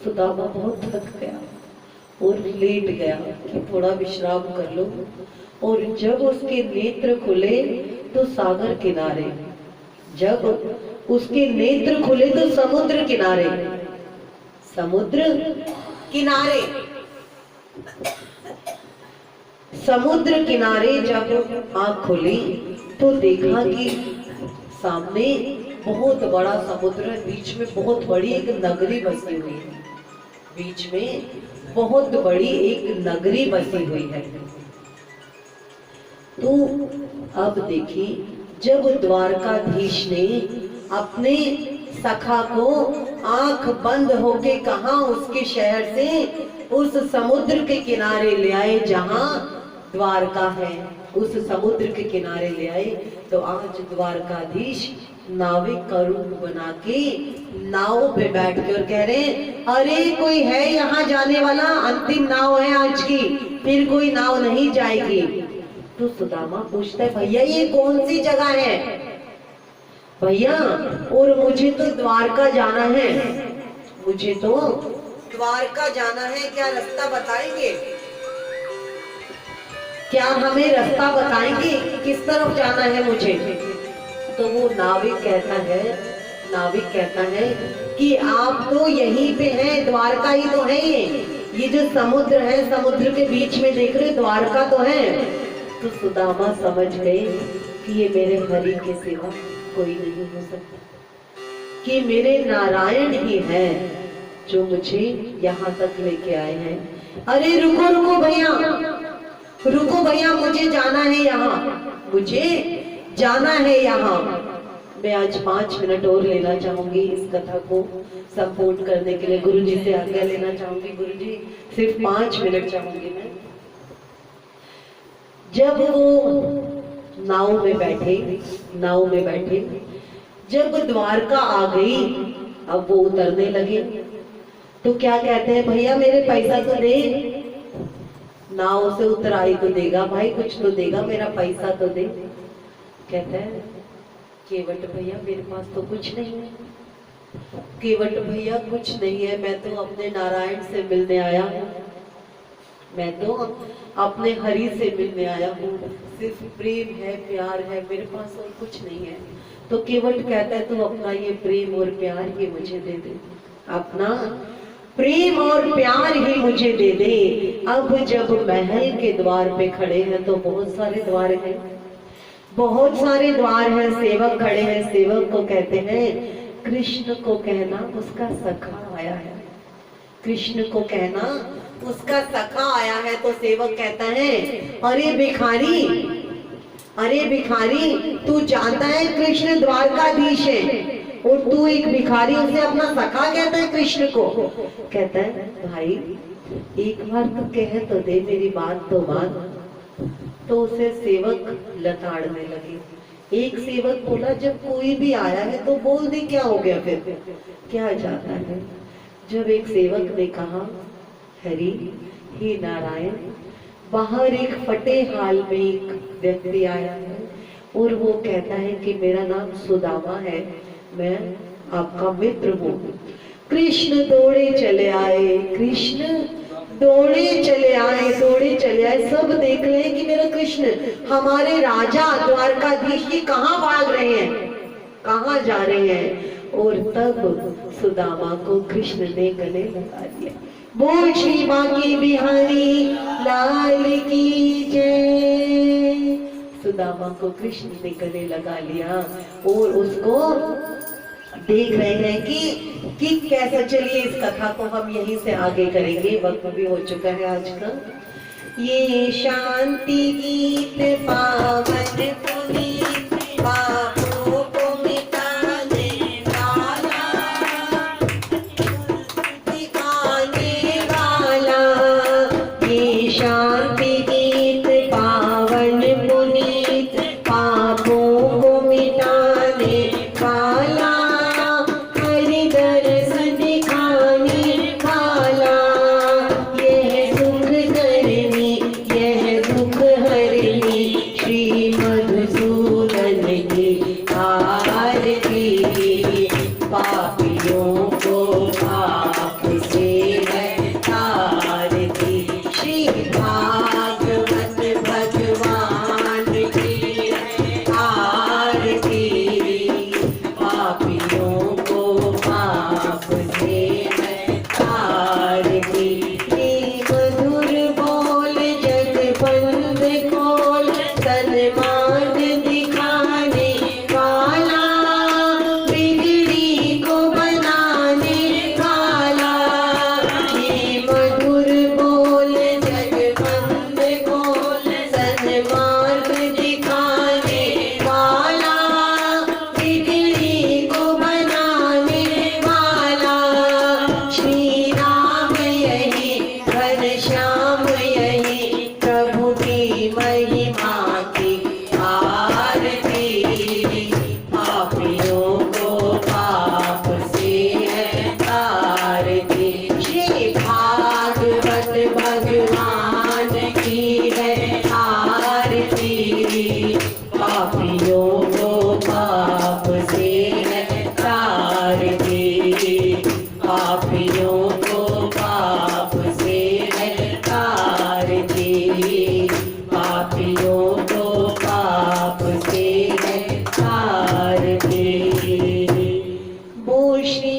[SPEAKER 2] सुदामा बहुत थक गया और लेट गया कि थोड़ा विश्राम कर लो। और जब उसके नेत्र खुले तो सागर किनारे, जब उसके नेत्र खुले तो समुद्र किनारे, समुद्र किनारे, समुद्र किनारे जब आँख खुली तो देखा कि सामने बहुत बड़ा समुद्र है, बीच में बहुत बड़ी एक नगरी बसी हुई है, बीच में बहुत बड़ी एक नगरी बसी हुई है। तो अब देखिए, जब द्वारकाधीश ने अपने सखा को आंख बंद होके कहा उसके शहर से उस समुद्र के किनारे ले आए जहां द्वारका है, उस समुद्र के किनारे ले आए, तो आज द्वारकाधीश नाविक का रूप बना के नाव पे बैठ के और कह रहे हैं, अरे कोई है यहाँ जाने वाला, अंतिम नाव है आज की, फिर कोई नाव नहीं जाएगी। तो सुदामा पूछता है, भैया ये कौन सी जगह है भैया, और मुझे तो द्वारका जाना है, मुझे तो द्वारका जाना है, क्या रास्ता बताएंगे, क्या हमें रास्ता बताएंगे किस तरफ जाना है मुझे। तो वो नाविक कहता है कि आप तो यहीं पे हैं, द्वारका ही तो है, ये जो समुद्र है, समुद्र के बीच में देख रहे द्वारका तो है। तो सुदामा समझ गए कि ये मेरे हरि के सिवा कोई नहीं हो सकता, कि मेरे नारायण ही हैं जो मुझे यहाँ तक लेके आए हैं। अरे रुको रुको भैया, रुको भैया, मुझे जाना है, यहाँ मुझे जाना है यहाँ। मैं आज 5 मिनट और लेना चाहूंगी इस कथा को सपोर्ट करने के लिए। गुरु जी से आज्ञा लेना चाहूंगी। गुरु जी सिर्फ 5 मिनट चाहूंगी मैं। जब वो नाव में बैठे जब द्वारका आ गई, अब वो उतरने लगे तो क्या कहते हैं, भैया मेरे पैसा तो दे। नाव से उतराई तो देगा भाई, कुछ तो देगा, मेरा पैसा तो दे। कहते हैं केवट भैया मेरे पास तो कुछ नहीं है। केवट भैया कुछ नहीं है, मैं तो अपने नारायण से मिलने आया हूँ, मैं तो अपने हरि से मिलने आया हूँ, सिर्फ प्रेम है, प्यार है, मेरे पास और कुछ नहीं है। तो केवट कहता है तू अपना ये प्रेम और प्यार ही मुझे दे दे, अपना प्रेम और प्यार ही मुझे दे दे। अब जब महल के द्वार पे खड़े हैं तो बहुत सारे द्वार हैं, बहुत सारे द्वार हैं, सेवक खड़े हैं। सेवक को कहते हैं कृष्ण को कहना उसका सखा आया है, कृष्ण को कहना उसका सखा आया है। तो सेवक कहता है अरे भिखारी, अरे भिखारी तू जानता है कृष्ण द्वारकाधीश है और तू एक भिखारी उसे अपना सखा कहता है कृष्ण को। कहता है भाई एक बार तो कह तो दे, मेरी बात तो मान। तो उसे सेवक लताड़ने लगे। एक सेवक बोला जब कोई भी आया है तो बोल दे, क्या हो गया फिर, क्या जाता है। जब एक सेवक ने कहा हरि हे नारायण, बाहर एक फटे हाल में एक व्यक्ति आया है और वो कहता है कि मेरा नाम सुदामा है, मैं आपका मित्र हूँ। कृष्ण दौड़े चले आए, कृष्ण दौड़े चले आए, दौड़े चले आए। सब देख रहे हैं कि मेरा कृष्ण, हमारे राजा द्वारकाधीश जी कहाँ भाग रहे हैं, कहाँ जा रहे हैं। और तब सुदामा को कृष्ण ने गले लगा दिया। बोल श्री बांके बिहारी लाल की जय। सुदामा को कृष्ण ने गले लगा लिया और उसको देख रहे हैं कि कैसे। चलिए इस कथा को हम यहीं से आगे करेंगे, वक्त भी हो चुका है आज का। ये शांति गीत पावन पुनीत पापों को मिटाने वाला, दिखाने वाला। ये शांति गीत पावन पुनीत पापों को मिटाने वाला,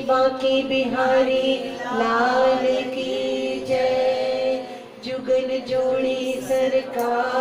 [SPEAKER 2] बांके बिहारी लाल की जय। जुगल जोड़ी सरकार